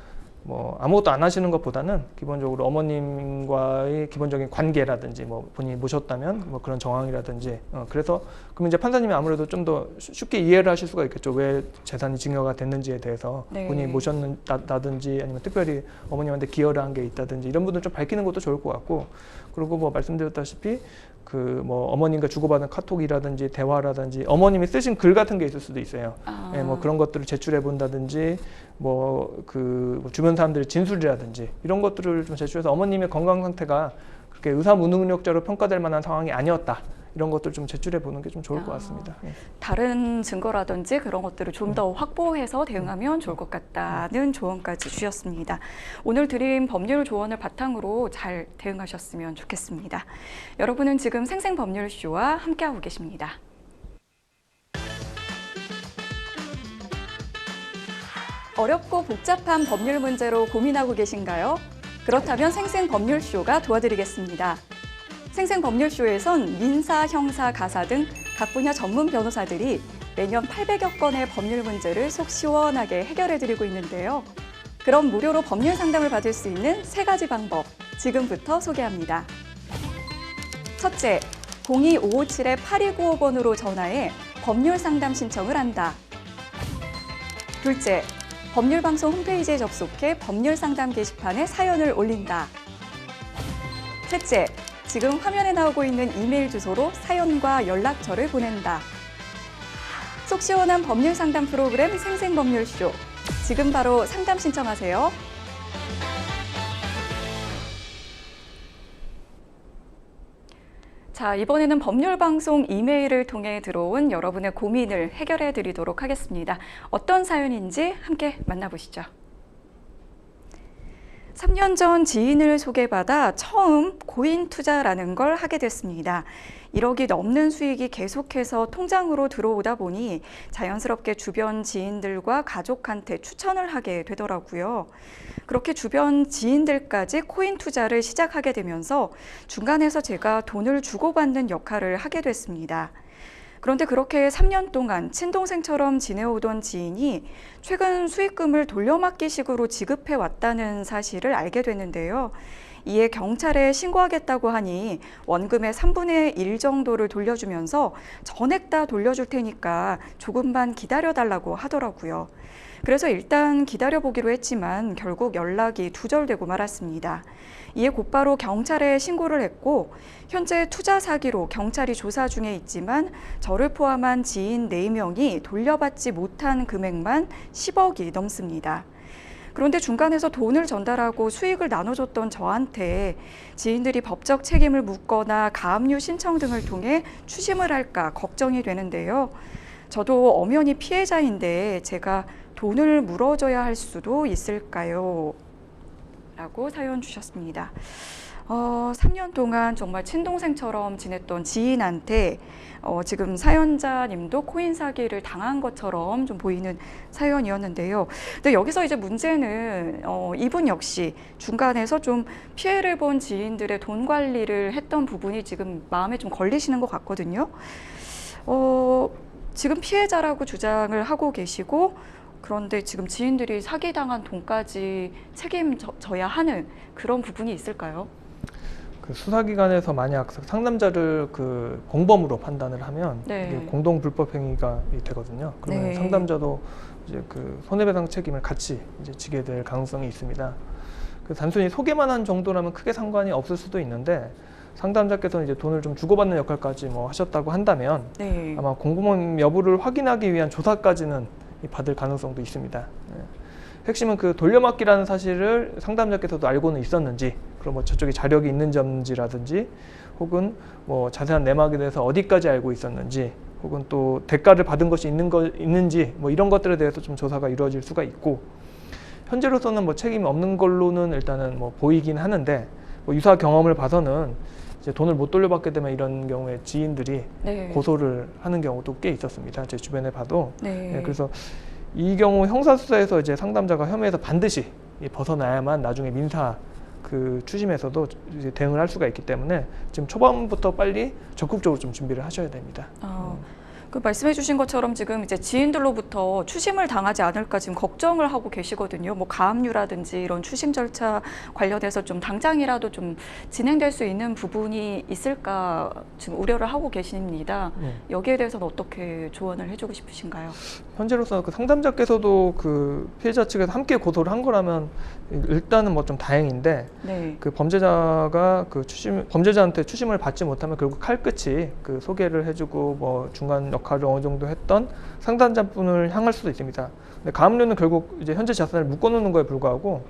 뭐 아무것도 안 하시는 것보다는 기본적으로 어머님과의 기본적인 관계라든지 뭐 본인이 모셨다면 뭐 그런 정황이라든지 그래서 그러면 이제 판사님이 아무래도 좀 더 쉽게 이해를 하실 수가 있겠죠. 왜 재산이 증여가 됐는지에 대해서. 네. 본인이 모셨다든지 아니면 특별히 어머님한테 기여를 한 게 있다든지 이런 부분 좀 밝히는 것도 좋을 것 같고, 그리고 뭐 말씀드렸다시피 뭐 어머님과 주고받은 카톡이라든지 대화라든지 어머님이 쓰신 글 같은 게 있을 수도 있어요. 뭐 그런 것들을 제출해 본다든지 뭐 주변 사람들의 진술이라든지 이런 것들을 좀 제출해서 어머님의 건강 상태가 그렇게 의사 무능력자로 평가될 만한 상황이 아니었다, 이런 것들 좀 제출해 보는 게 좀 좋을 것 같습니다. 다른 증거라든지 그런 것들을 좀 더 확보해서 대응하면 좋을 것 같다는 조언까지 주셨습니다. 오늘 드린 법률 조언을 바탕으로 잘 대응하셨으면 좋겠습니다. 여러분은 지금 생생법률쇼와 함께하고 계십니다. 어렵고 복잡한 법률 문제로 고민하고 계신가요? 그렇다면 생생법률쇼가 도와드리겠습니다. 생생법률쇼에선 민사, 형사, 가사 등 각 분야 전문 변호사들이 매년 800여 건의 법률 문제를 속 시원하게 해결해드리고 있는데요. 그럼 무료로 법률 상담을 받을 수 있는 3가지 방법, 지금부터 소개합니다. 첫째, 02-557-8295번으로 전화해 법률 상담 신청을 한다. 둘째, 법률방송 홈페이지에 접속해 법률 상담 게시판에 사연을 올린다. 셋째, 지금 화면에 나오고 있는 이메일 주소로 사연과 연락처를 보낸다. 속 시원한 법률 상담 프로그램 생생법률쇼. 지금 바로 상담 신청하세요. 자, 이번에는 법률방송 이메일을 통해 들어온 여러분의 고민을 해결해 드리도록 하겠습니다. 어떤 사연인지 함께 만나보시죠. 3년 전 지인을 소개받아 처음 코인 투자라는 걸 하게 됐습니다. 1억이 넘는 수익이 계속해서 통장으로 들어오다 보니 자연스럽게 주변 지인들과 가족한테 추천을 하게 되더라고요. 그렇게 주변 지인들까지 코인 투자를 시작하게 되면서 중간에서 제가 돈을 주고받는 역할을 하게 됐습니다. 그런데 그렇게 3년 동안 친동생처럼 지내오던 지인이 최근 수익금을 돌려막기식으로 지급해 왔다는 사실을 알게 됐는데요. 이에 경찰에 신고하겠다고 하니 원금의 3분의 1 정도를 돌려주면서 전액 다 돌려줄 테니까 조금만 기다려달라고 하더라고요. 그래서 일단 기다려보기로 했지만 결국 연락이 두절되고 말았습니다. 이에 곧바로 경찰에 신고를 했고 현재 투자 사기로 경찰이 조사 중에 있지만 저를 포함한 지인 4명이 돌려받지 못한 금액만 10억이 넘습니다. 그런데 중간에서 돈을 전달하고 수익을 나눠줬던 저한테 지인들이 법적 책임을 묻거나 가압류 신청 등을 통해 추심을 할까 걱정이 되는데요. 저도 엄연히 피해자인데 제가 돈을 물어줘야 할 수도 있을까요? 라고 사연 주셨습니다. 3년 동안 정말 친동생처럼 지냈던 지인한테 지금 사연자님도 코인 사기를 당한 것처럼 좀 보이는 사연이었는데요. 근데 여기서 이제 문제는 이분 역시 중간에서 좀 피해를 본 지인들의 돈 관리를 했던 부분이 지금 마음에 좀 걸리시는 것 같거든요. 지금 피해자라고 주장을 하고 계시고 그런데 지금 지인들이 사기당한 돈까지 책임져야 하는 그런 부분이 있을까요? 그 수사기관에서 만약 상담자를 그 공범으로 판단을 하면 네. 이게 공동 불법 행위가 되거든요. 그러면 네. 상담자도 이제 그 손해배상 책임을 같이 이제 지게 될 가능성이 있습니다. 그 단순히 소개만 한 정도라면 크게 상관이 없을 수도 있는데 상담자께서는 이제 돈을 좀 주고받는 역할까지 뭐 하셨다고 한다면 네. 아마 공범 여부를 확인하기 위한 조사까지는 받을 가능성도 있습니다. 네. 핵심은 그 돌려막기라는 사실을 상담자께서도 알고는 있었는지, 그럼 뭐 저쪽에 자력이 있는지라든지, 혹은 뭐 자세한 내막에 대해서 어디까지 알고 있었는지, 혹은 또 대가를 받은 것이 있는지, 뭐 이런 것들에 대해서 좀 조사가 이루어질 수가 있고, 현재로서는 뭐 책임이 없는 걸로는 일단은 뭐 보이긴 하는데, 뭐 유사 경험을 봐서는 이제 돈을 못 돌려받게 되면 이런 경우에 지인들이 네. 고소를 하는 경우도 꽤 있었습니다. 제 주변에 봐도. 네. 네, 그래서 이 경우 형사수사에서 이제 상담자가 혐의에서 반드시 벗어나야만 나중에 민사 그 추심에서도 이제 대응을 할 수가 있기 때문에 지금 초반부터 빨리 적극적으로 좀 준비를 하셔야 됩니다. 그 말씀해 주신 것처럼 지금 이제 지인들로부터 추심을 당하지 않을까 지금 걱정을 하고 계시거든요. 뭐 가압류라든지 이런 추심 절차 관련해서 좀 당장이라도 좀 진행될 수 있는 부분이 있을까 지금 우려를 하고 계십니다. 여기에 대해서는 어떻게 조언을 해주고 싶으신가요? 현재로서 그 상담자께서도 그 피해자 측에서 함께 고소를 한 거라면 일단은 뭐 좀 다행인데, 네. 그 범죄자가 그 범죄자한테 추심을 받지 못하면 결국 칼끝이 그 소개를 해주고 뭐 중간 역할을 어느 정도 했던 상담자분을 향할 수도 있습니다. 근데 가압류는 결국 이제 현재 자산을 묶어놓는 거에 불과하고,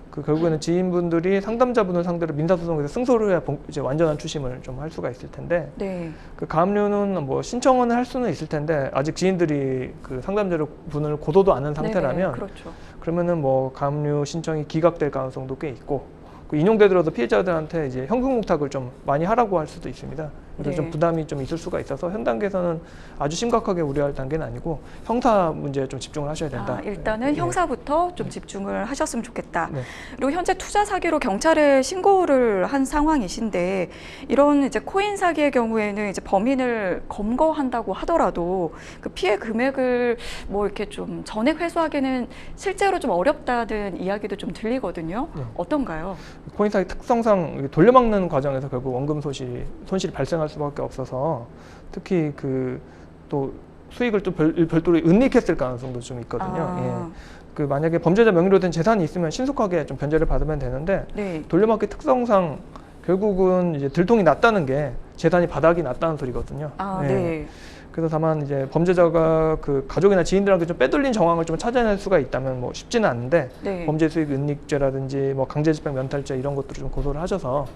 그 결국에는 지인분들이 상담자분을 상대로 민사소송에서 승소를 해야 이제 완전한 추심을 좀 할 수가 있을 텐데, 네. 그 가압류는 뭐 신청은 할 수는 있을 텐데 아직 지인들이 그 상담자를 분을 고소도 않은 상태라면, 네네, 그렇죠. 그러면은 뭐 가압류 신청이 기각될 가능성도 꽤 있고, 그 인용되더라도 피해자들한테 이제 현금 묵탁을 좀 많이 하라고 할 수도 있습니다. 그래서 네. 좀 부담이 좀 있을 수가 있어서 현 단계에서는 아주 심각하게 우려할 단계는 아니고 형사 문제에 좀 집중을 하셔야 된다. 일단은 네. 형사부터 좀 집중을 하셨으면 좋겠다. 네. 그리고 현재 투자 사기로 경찰에 신고를 한 상황이신데 이런 이제 코인 사기의 경우에는 이제 범인을 검거한다고 하더라도 그 피해 금액을 뭐 이렇게 좀 전액 회수하기는 실제로 좀 어렵다는 이야기도 좀 들리거든요. 네. 어떤가요? 코인 사기 특성상 돌려막는 과정에서 결국 원금 손실이 발생할 수밖에 없어서 특히 그 또 수익을 또 별도로 은닉했을 가능성도 좀 있거든요. 예. 그 만약에 범죄자 명의로 된 재산이 있으면 신속하게 좀 변제를 받으면 되는데 네. 돌려막기 특성상 결국은 이제 들통이 났다는 게 재산이 바닥이 났다는 소리거든요. 예. 네. 그래서 다만 이제 범죄자가 그 가족이나 지인들한테 좀 빼돌린 정황을 좀 찾아낼 수가 있다면 뭐 쉽지는 않은데 네. 범죄 수익 은닉죄라든지 뭐 강제집행 면탈죄 이런 것들을 좀 고소를 하셔서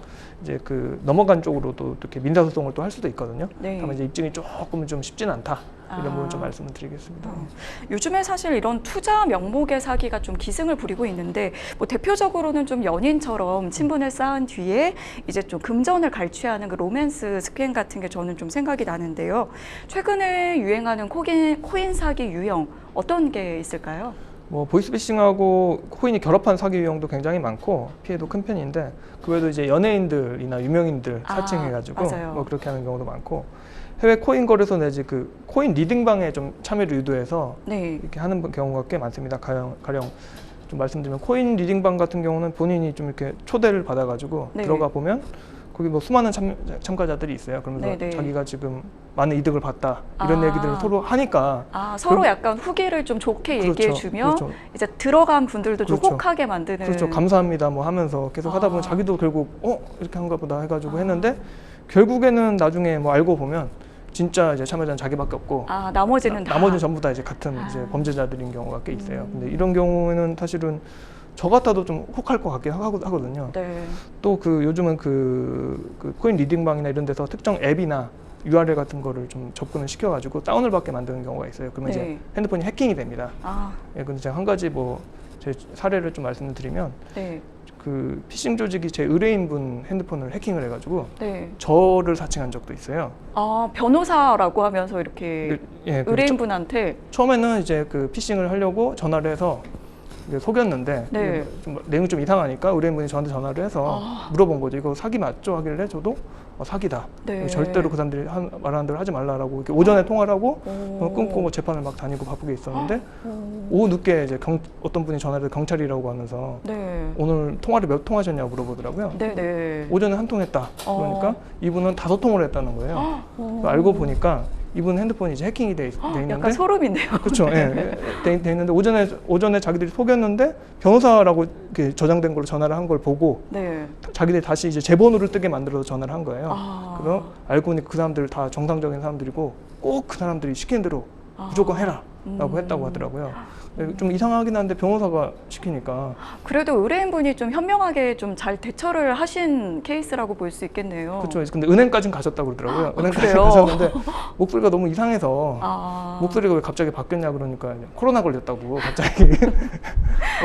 이제 그 넘어간 쪽으로도 이렇게 민사소송을 또 할 수도 있거든요. 네. 다만 이제 입증이 조금 좀 쉽지는 않다 이런 부분 좀 아. 말씀을 드리겠습니다. 요즘에 사실 이런 투자 명목의 사기가 좀 기승을 부리고 있는데 뭐 대표적으로는 좀 연인처럼 친분을 쌓은 뒤에 이제 좀 금전을 갈취하는 그 로맨스 스캠 같은 게 저는 좀 생각이 나는데요. 최근에 유행하는 코인 사기 유형 어떤 게 있을까요? 뭐 보이스피싱하고 코인이 결합한 사기 유형도 굉장히 많고 피해도 큰 편인데 그 외에도 이제 연예인들이나 유명인들 사칭해가지고 맞아요. 뭐 그렇게 하는 경우도 많고 해외 코인 거래소 내지 그 코인 리딩방에 좀 참여를 유도해서 네. 이렇게 하는 경우가 꽤 많습니다. 가령 좀 말씀드리면 코인 리딩방 같은 경우는 본인이 좀 이렇게 초대를 받아가지고 네. 들어가 보면 거기 뭐 수많은 참가자들이 있어요. 그러면서 네네. 자기가 지금 많은 이득을 봤다 이런 아. 얘기들을 서로 하니까 서로 약간 후기를 좀 좋게 그렇죠. 얘기해주면 그렇죠. 이제 들어간 분들도 좀 그렇죠. 혹하게 만드는. 그렇죠. 감사합니다 뭐 하면서 계속 하다 보면 자기도 결국 이렇게 한가 보다 해가지고 했는데 결국에는 나중에 뭐 알고 보면 진짜 이제 참여자는 자기밖에 없고 나머지는 다. 나머지는 전부 다 이제 같은 이제 범죄자들인 경우가 꽤 있어요. 근데 이런 경우에는 사실은 저 같아도 좀 혹할 것 같긴 하거든요. 네. 또 그 요즘은 그 코인 리딩방이나 이런 데서 특정 앱이나 URL 같은 거를 좀 접근을 시켜가지고 다운을 받게 만드는 경우가 있어요. 그러면 네. 이제 핸드폰이 해킹이 됩니다. 아, 예, 근데 제가 한 가지 뭐 제 사례를 좀 말씀을 드리면 네. 그 피싱 조직이 제 의뢰인분 핸드폰을 해킹을 해가지고 네. 저를 사칭한 적도 있어요. 변호사라고 하면서 이렇게 예, 그 의뢰인분한테. 처음에는 이제 그 피싱을 하려고 전화를 해서 이제 속였는데 네. 이게 좀 내용이 좀 이상하니까 의뢰인분이 저한테 전화를 해서 물어본 거죠. 이거 사기 맞죠? 하길래 저도 사기다. 네. 절대로 그 사람들이 말하는 대로 하지 말라라고 이렇게 오전에 통화를 하고 오. 끊고 뭐 재판을 막 다니고 바쁘게 있었는데 오후 늦게 이제 어떤 분이 전화를 해서 경찰이라고 하면서 네. 오늘 통화를 몇 통 하셨냐고 물어보더라고요. 네네. 오전에 한 통 했다. 그러니까 이분은 5통을 했다는 거예요. 오. 알고 보니까 이분 핸드폰이 이제 해킹이 돼 있는데 약간 소름이네요. 그렇죠. 예, 돼 있는데 오전에 자기들이 속였는데 변호사라고 이렇게 저장된 걸로 전화를 한 걸 보고 네. 자기들이 다시 이제 제 번호를 뜨게 만들어서 전화를 한 거예요. 아. 그럼 알고 보니 그 사람들 다 정상적인 사람들이고 꼭 그 사람들이 시키는 대로 무조건 해라라고 했다고 하더라고요. 좀 이상하긴 한데 변호사가 시키니까 그래도 의뢰인분이 좀 현명하게 좀 잘 대처를 하신 케이스라고 볼 수 있겠네요. 그렇죠. 근데 은행까지는 가셨다고 그러더라고요. 은행까지 그래요? 가셨는데 목소리가 너무 이상해서 아. 목소리가 왜 갑자기 바뀌었냐 그러니까 코로나 걸렸다고 갑자기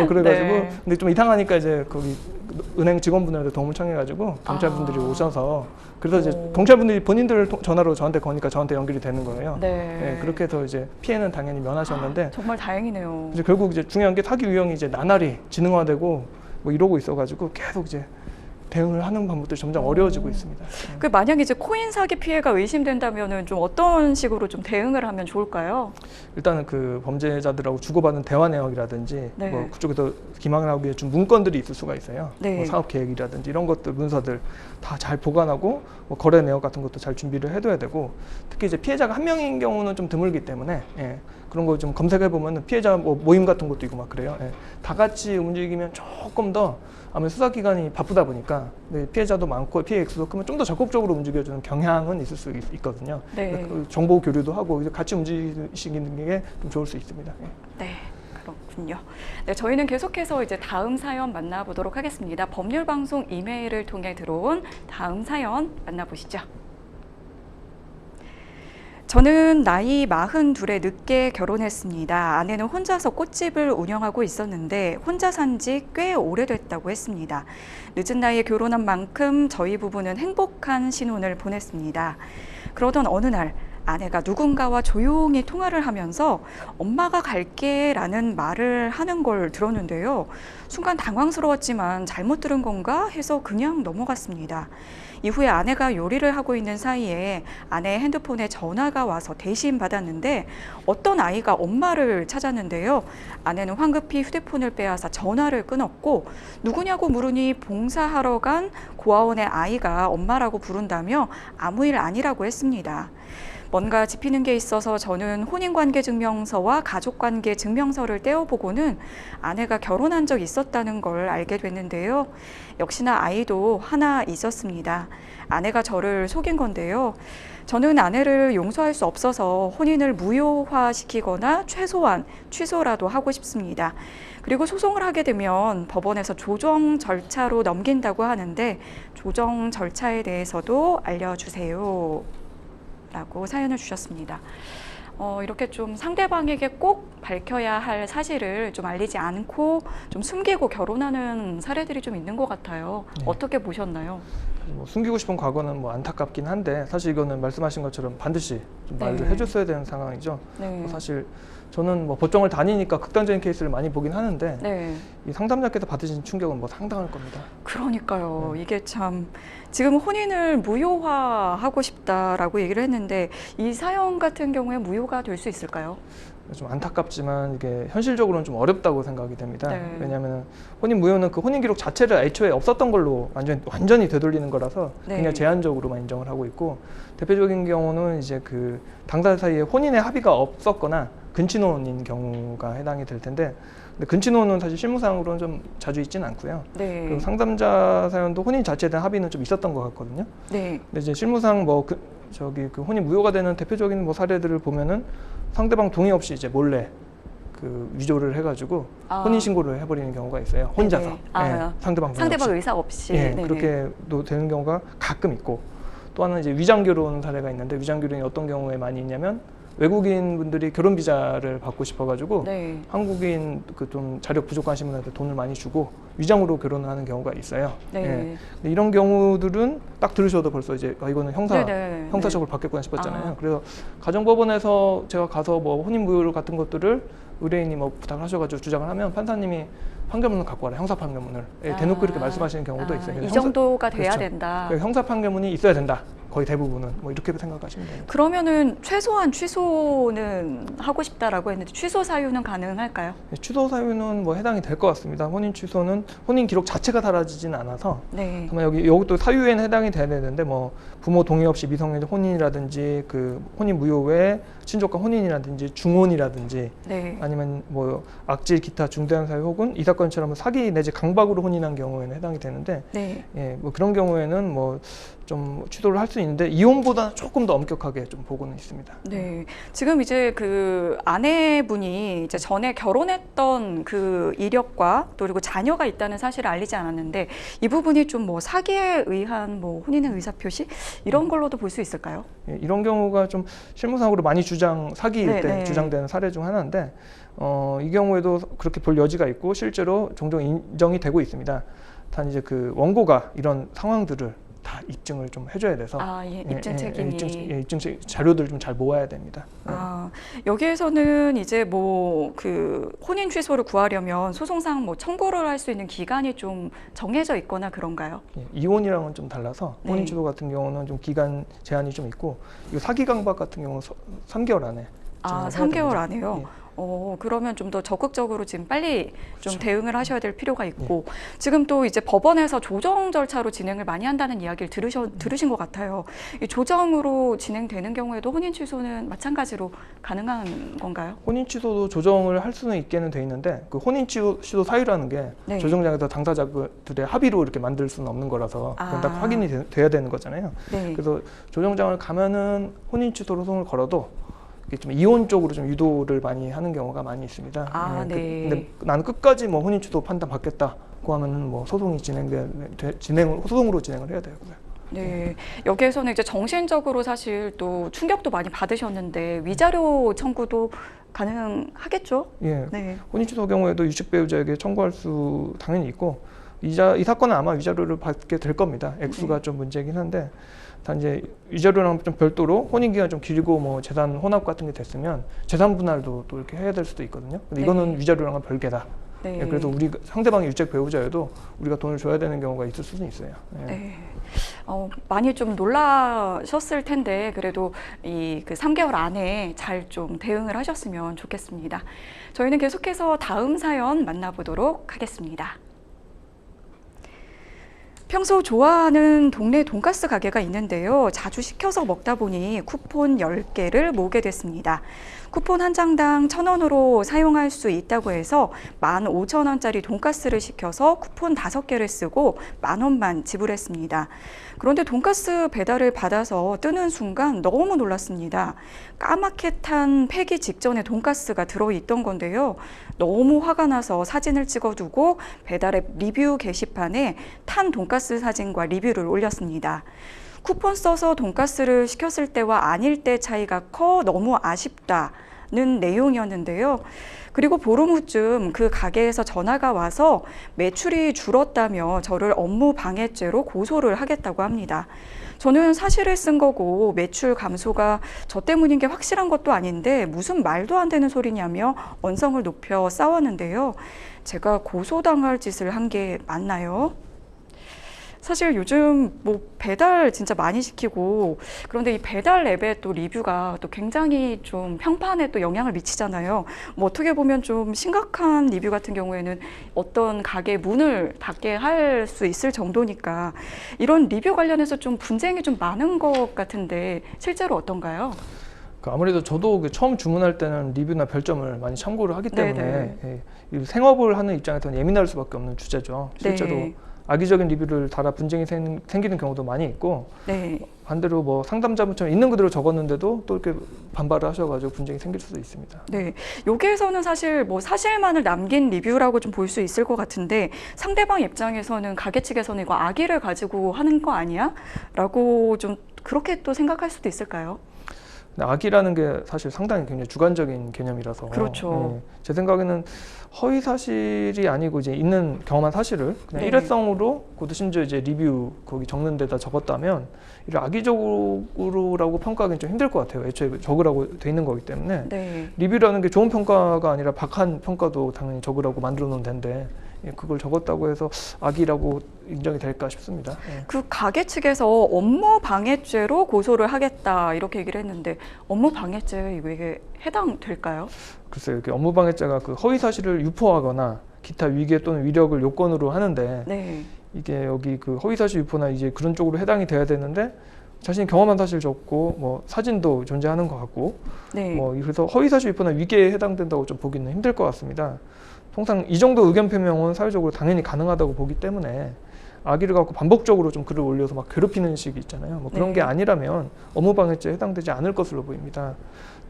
그래가지고 네. 근데 좀 이상하니까 이제 거기 은행 직원분들한테 도움을 청해가지고 경찰분들이 아. 오셔서 그래서 이제 오. 경찰분들이 본인들 전화로 저한테 거니까 저한테 연결이 되는 거예요. 네. 그렇게 해서 이제 피해는 당연히 면하셨는데 정말 다행이네요. 이제 결국 이제 중요한 게 사기 유형이 이제 나날이 지능화되고 뭐 이러고 있어가지고 계속 이제 대응을 하는 방법들이 점점 어려워지고 있습니다. 그 만약 이제 코인 사기 피해가 의심된다면은 좀 어떤 식으로 좀 대응을 하면 좋을까요? 일단은 그 범죄자들하고 주고받은 대화 내역이라든지 네. 뭐 그쪽에서 기망을 하기 위해 준 문건들이 있을 수가 있어요. 네. 뭐 사업 계획이라든지 이런 것들 문서들 다 잘 보관하고 뭐 거래 내역 같은 것도 잘 준비를 해둬야 되고 특히 이제 피해자가 한 명인 경우는 좀 드물기 때문에 그런 거 좀 검색해 보면 피해자 뭐 모임 같은 것도 있고 막 그래요. 다 같이 움직이면 조금 더 아무래도 수사기관이 바쁘다 보니까 피해자도 많고 피해 액수도 크면 좀 더 적극적으로 움직여주는 경향은 있을 수 있거든요. 네. 그 정보 교류도 하고 이제 같이 움직이시는 게 좀 좋을 수 있습니다. 네, 그렇군요. 네, 저희는 계속해서 이제 다음 사연 만나보도록 하겠습니다. 법률방송 이메일을 통해 들어온 다음 사연 만나보시죠. 저는 나이 42에 늦게 결혼했습니다. 아내는 혼자서 꽃집을 운영하고 있었는데 혼자 산 지 꽤 오래됐다고 했습니다. 늦은 나이에 결혼한 만큼 저희 부부는 행복한 신혼을 보냈습니다. 그러던 어느 날 아내가 누군가와 조용히 통화를 하면서 엄마가 갈게 라는 말을 하는 걸 들었는데요. 순간 당황스러웠지만 잘못 들은 건가 해서 그냥 넘어갔습니다. 이후에 아내가 요리를 하고 있는 사이에 아내의 핸드폰에 전화가 와서 대신 받았는데 어떤 아이가 엄마를 찾았는데요. 아내는 황급히 휴대폰을 빼앗아 전화를 끊었고 누구냐고 물으니 봉사하러 간 고아원의 아이가 엄마라고 부른다며 아무 일 아니라고 했습니다. 뭔가 짚이는 게 있어서 저는 혼인관계증명서와 가족관계증명서를 떼어보고는 아내가 결혼한 적 있었다는 걸 알게 됐는데요. 역시나 아이도 하나 있었습니다. 아내가 저를 속인 건데요. 저는 아내를 용서할 수 없어서 혼인을 무효화시키거나 최소한 취소라도 하고 싶습니다. 그리고 소송을 하게 되면 법원에서 조정 절차로 넘긴다고 하는데 조정 절차에 대해서도 알려주세요. 라고 사연을 주셨습니다. 이렇게 좀 상대방에게 꼭 밝혀야 할 사실을 좀 알리지 않고 좀 숨기고 결혼하는 사례들이 좀 있는 것 같아요. 네. 어떻게 보셨나요? 뭐 숨기고 싶은 과거는 뭐 안타깝긴 한데 사실 이거는 말씀하신 것처럼 반드시 좀 말을 네. 해줬어야 되는 상황이죠. 네. 사실 저는 뭐 법정을 다니니까 극단적인 케이스를 많이 보긴 하는데 네. 이 상담자께서 받으신 충격은 뭐 상당할 겁니다. 그러니까요. 네. 이게 참 지금 혼인을 무효화하고 싶다라고 얘기를 했는데 이 사연 같은 경우에 무효가 될 수 있을까요? 좀 안타깝지만 이게 현실적으로는 좀 어렵다고 생각이 됩니다. 네. 왜냐하면 혼인 무효는 그 혼인 기록 자체를 애초에 없었던 걸로 완전히 되돌리는 거라서 네. 그냥 제한적으로만 인정을 하고 있고 대표적인 경우는 이제 그 당사자 사이에 혼인의 합의가 없었거나 근친혼인 경우가 해당이 될 텐데 근데 근친혼은 사실 실무상으로는 좀 자주 있지는 않고요. 네. 그리고 상담자 사연도 혼인 자체에 대한 합의는 좀 있었던 것 같거든요. 네. 근데 이제 실무상 뭐 그 혼인 무효가 되는 대표적인 뭐 사례들을 보면은 상대방 동의 없이 이제 몰래 그 위조를 해가지고 혼인 신고를 해버리는 경우가 있어요. 혼자서. 네네. 아, 예, 상대방 상대방 의사 없이. 예, 네네. 그렇게도 되는 경우가 가끔 있고 또 하나는 이제 위장 결혼 사례가 있는데 위장 결혼이 어떤 경우에 많이 있냐면 외국인 분들이 결혼 비자를 받고 싶어가지고 네. 한국인 그 좀 자력 부족하신 분한테 돈을 많이 주고 위장으로 결혼을 하는 경우가 있어요. 네. 예. 근데 이런 경우들은 딱 들으셔도 벌써 이제 이거는 네네. 형사적으로 받겠구나 싶었잖아요. 아. 그래서 가정법원에서 제가 가서 뭐 혼인 무효 같은 것들을 의뢰인이 뭐 부탁을 하셔가지고 주장을 하면 판사님이 판결문을 갖고 와라, 형사 판결문을 대놓고 이렇게 말씀하시는 경우도 있어요. 이 정도가 돼야 그렇죠. 된다. 형사 판결문이 있어야 된다. 거의 대부분은 뭐 이렇게 생각하시면 됩니다. 그러면은 최소한 취소는 하고 싶다라고 했는데 취소 사유는 가능할까요? 취소 사유는 뭐 해당이 될 것 같습니다. 혼인 취소는 혼인 기록 자체가 사라지진 않아서 네. 다만 여기도 사유에는 해당이 돼야 되는데 뭐 부모 동의 없이 미성년 혼인이라든지 그 혼인 무효 외에 친족간 혼인이라든지 중혼이라든지 네. 아니면 뭐 악질 기타 중대한 사유 혹은 이 사건처럼 사기 내지 강박으로 혼인한 경우에는 해당이 되는데 네. 예, 뭐 그런 경우에는 뭐 좀 취소를 할 수 있는데 이혼보다 조금 더 엄격하게 좀 보고는 있습니다. 네. 지금 이제 그 아내분이 이제 전에 결혼했던 그 이력과 또 그리고 자녀가 있다는 사실을 알리지 않았는데 이 부분이 좀 뭐 사기에 의한 뭐 혼인의 의사표시 이런 걸로도 볼 수 있을까요? 예, 이런 경우가 좀 실무상으로 많이 사기일 네, 때 네. 주장되는 사례 중 하나인데 이 경우에도 그렇게 볼 여지가 있고 실제로 종종 인정이 되고 있습니다. 단 이제 그 원고가 이런 상황들을 다 입증을 좀 해줘야 돼서 입증 책임이 입증 자료들 좀 잘 모아야 됩니다. 여기에서는 이제 뭐 그 혼인 취소를 구하려면 소송상 뭐 청구를 할 수 있는 기간이 좀 정해져 있거나 그런가요? 예, 이혼이랑은 좀 달라서 네. 혼인 취소 같은 경우는 좀 기간 제한이 좀 있고 이거 사기 강박 같은 경우는 3개월 안에 3개월 안에요? 예. 그러면 좀 더 적극적으로 지금 빨리 좀 그렇죠. 대응을 하셔야 될 필요가 있고 지금 또 이제 법원에서 조정 절차로 진행을 많이 한다는 이야기를 들으신 것 같아요. 이 조정으로 진행되는 경우에도 혼인 취소는 마찬가지로 가능한 건가요? 혼인 취소도 조정을 할 수는 있게는 돼 있는데 그 혼인 취소 사유라는 게 네. 조정장에서 당사자들의 합의로 이렇게 만들 수는 없는 거라서 그건 딱 확인이 돼야 되는 거잖아요. 네. 그래서 조정장을 가면은 혼인 취소 소송을 걸어도 이게 좀 이혼 쪽으로 좀 유도를 많이 하는 경우가 많이 있습니다. 네. 근데 나는 끝까지 뭐 혼인 취소 판단 받겠다고 하면은 뭐 소송이 소송으로 진행을 해야 되고요. 네, 여기에서는 이제 정신적으로 사실 또 충격도 많이 받으셨는데 위자료 청구도 가능하겠죠? 예, 네, 혼인취소 경우에도 유책 배우자에게 청구할 수 당연히 있고 이 사건은 아마 위자료를 받게 될 겁니다. 액수가 좀 문제긴 한데 단 이제 위자료랑 좀 별도로 혼인 기간 좀 길고 뭐 재산 혼합 같은 게 됐으면 재산 분할도 또 이렇게 해야 될 수도 있거든요. 근데 이거는 위자료랑은 별개다. 네. 예, 그래도 우리 상대방이 유책 배우자여도 우리가 돈을 줘야 되는 경우가 있을 수는 있어요. 예. 네. 많이 좀 놀라셨을 텐데 그래도 이 그 3개월 안에 잘 좀 대응을 하셨으면 좋겠습니다. 저희는 계속해서 다음 사연 만나보도록 하겠습니다. 평소 좋아하는 동네 돈가스 가게가 있는데요. 자주 시켜서 먹다 보니 쿠폰 10개를 모으게 됐습니다. 쿠폰 한 장당 1,000원으로 사용할 수 있다고 해서 15,000원짜리 돈가스를 시켜서 쿠폰 5개를 쓰고 10,000원만 지불했습니다. 그런데 돈가스 배달을 받아서 뜨는 순간 너무 놀랐습니다. 까맣게 탄 폐기 직전에 돈가스가 들어있던 건데요. 너무 화가 나서 사진을 찍어두고 배달앱 리뷰 게시판에 탄 돈가스 사진과 리뷰를 올렸습니다. 쿠폰 써서 돈가스를 시켰을 때와 아닐 때 차이가 커 너무 아쉽다는 내용이었는데요. 그리고 보름 후쯤 그 가게에서 전화가 와서 매출이 줄었다며 저를 업무 방해죄로 고소를 하겠다고 합니다. 저는 사실을 쓴 거고 매출 감소가 저 때문인 게 확실한 것도 아닌데 무슨 말도 안 되는 소리냐며 언성을 높여 싸웠는데요. 제가 고소당할 짓을 한 게 맞나요? 사실 요즘 뭐 배달 진짜 많이 시키고 그런데 이 배달 앱의 또 리뷰가 또 굉장히 좀 평판에 또 영향을 미치잖아요. 뭐 어떻게 보면 좀 심각한 리뷰 같은 경우에는 어떤 가게 문을 닫게 할 수 있을 정도니까 이런 리뷰 관련해서 좀 분쟁이 좀 많은 것 같은데 실제로 어떤가요? 아무래도 저도 처음 주문할 때는 리뷰나 별점을 많이 참고를 하기 때문에 네네. 예, 이 생업을 하는 입장에서는 예민할 수밖에 없는 주제죠. 실제로 네. 악의적인 리뷰를 달아 분쟁이 생기는 경우도 많이 있고 네. 반대로 뭐 상담자분처럼 있는 그대로 적었는데도 또 이렇게 반발을 하셔가지고 분쟁이 생길 수도 있습니다. 네, 여기에서는 사실 뭐 사실만을 남긴 리뷰라고 좀 볼 수 있을 것 같은데 상대방 입장에서는 가게 측에서는 이거 악의를 가지고 하는 거 아니야? 라고 좀 그렇게 또 생각할 수도 있을까요? 악의라는 게 사실 상당히 굉장히 주관적인 개념이라서 그렇죠. 예, 제 생각에는 허위 사실이 아니고 이제 있는 경험한 사실을 그냥 네. 일회성으로 그것도 심지어 이제 리뷰 거기 적는 데다 적었다면 이를 악의적으로라고 평가하기는 좀 힘들 것 같아요. 애초에 적으라고 돼 있는 거기 때문에 네. 리뷰라는 게 좋은 평가가 아니라 박한 평가도 당연히 적으라고 만들어 놓은 데인데 예, 그걸 적었다고 해서 악의라고 인정이 될까 싶습니다. 예. 그 가게 측에서 업무 방해죄로 고소를 하겠다 이렇게 얘기를 했는데 업무 방해죄 이게 해당될까요? 글쎄요, 이렇게 업무방해죄가 그 허위 사실을 유포하거나 기타 위계 또는 위력을 요건으로 하는데 네. 이게 여기 그 허위 사실 유포나 이제 그런 쪽으로 해당이 돼야 되는데 자신이 경험한 사실 적고 뭐 사진도 존재하는 것 같고 네. 뭐 그래서 허위 사실 유포나 위계에 해당된다고 좀 보기는 힘들 것 같습니다. 통상 이 정도 의견 표명은 사회적으로 당연히 가능하다고 보기 때문에 악의를 갖고 반복적으로 좀 글을 올려서 막 괴롭히는 식이 있잖아요. 뭐 그런 네. 게 아니라면 업무방해죄에 해당되지 않을 것으로 보입니다.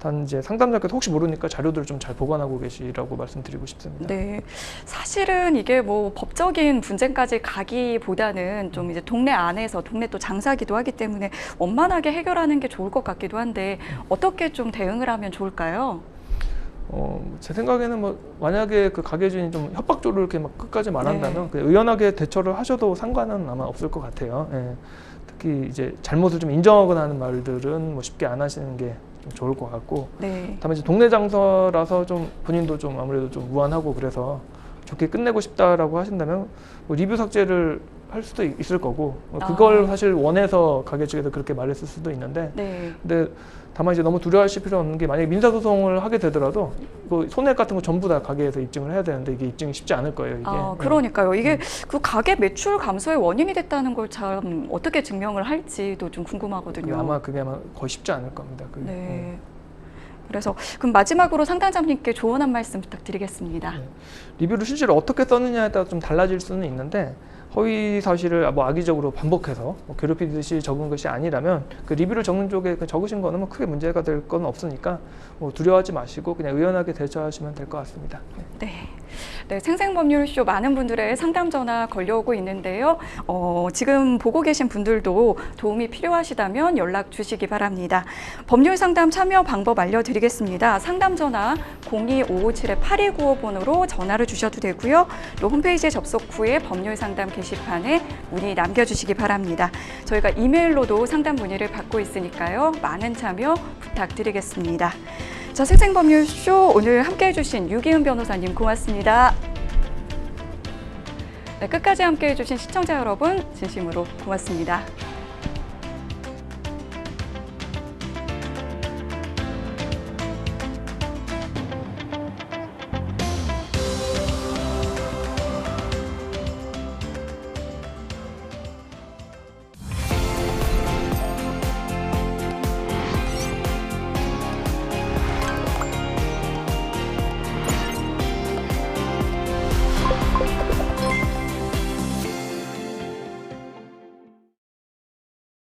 단 이제 상담자께서 혹시 모르니까 자료들을 좀 잘 보관하고 계시라고 말씀드리고 싶습니다. 네, 사실은 이게 뭐 법적인 분쟁까지 가기보다는 좀 이제 동네 안에서 동네 또 장사기도 하기 때문에 원만하게 해결하는 게 좋을 것 같기도 한데 어떻게 좀 대응을 하면 좋을까요? 제 생각에는 뭐 만약에 그 가게 주인이 좀 협박조로 이렇게 막 끝까지 말한다면 네. 그 의연하게 대처를 하셔도 상관은 아마 없을 것 같아요. 예. 특히 이제 잘못을 좀 인정하거나 하는 말들은 뭐 쉽게 안 하시는 게 좀 좋을 것 같고 네. 다만 이제 동네 장사라서 좀 본인도 좀 아무래도 좀 무안하고 그래서 좋게 끝내고 싶다라고 하신다면 뭐 리뷰 삭제를 할 수도 있을 거고 그걸 사실 원해서 가게 측에서 그렇게 말했을 수도 있는데 네. 근데 다만 이제 너무 두려워하실 필요 없는 게 만약에 민사소송을 하게 되더라도 그 손해액 같은 거 전부 다 가게에서 입증을 해야 되는데 이게 입증이 쉽지 않을 거예요. 이게. 그러니까요. 이게 그 가게 매출 감소의 원인이 됐다는 걸 참 어떻게 증명을 할지도 좀 궁금하거든요. 그게 아마 거의 쉽지 않을 겁니다. 그게. 네. 그래서 그럼 마지막으로 상담자님께 조언 한 말씀 부탁드리겠습니다. 네. 리뷰를 실제로 어떻게 썼느냐에 따라 좀 달라질 수는 있는데 허위 사실을 뭐 악의적으로 반복해서 뭐 괴롭히듯이 적은 것이 아니라면 그 리뷰를 적는 쪽에 적으신 거는 뭐 크게 문제가 될 건 없으니까 뭐 두려워하지 마시고 그냥 의연하게 대처하시면 될 것 같습니다. 네. 네, 생생법률쇼 많은 분들의 상담 전화 걸려오고 있는데요. 지금 보고 계신 분들도 도움이 필요하시다면 연락 주시기 바랍니다. 법률 상담 참여 방법 알려드리겠습니다. 상담 전화 02-557-8295번으로 전화를 주셔도 되고요. 또 홈페이지에 접속 후에 법률 상담 게시판에 문의 남겨주시기 바랍니다. 저희가 이메일로도 상담 문의를 받고 있으니까요. 많은 참여 부탁드리겠습니다. 자, 생생법률쇼 오늘 함께해 주신 유기은 변호사님 고맙습니다. 네, 끝까지 함께해 주신 시청자 여러분 진심으로 고맙습니다.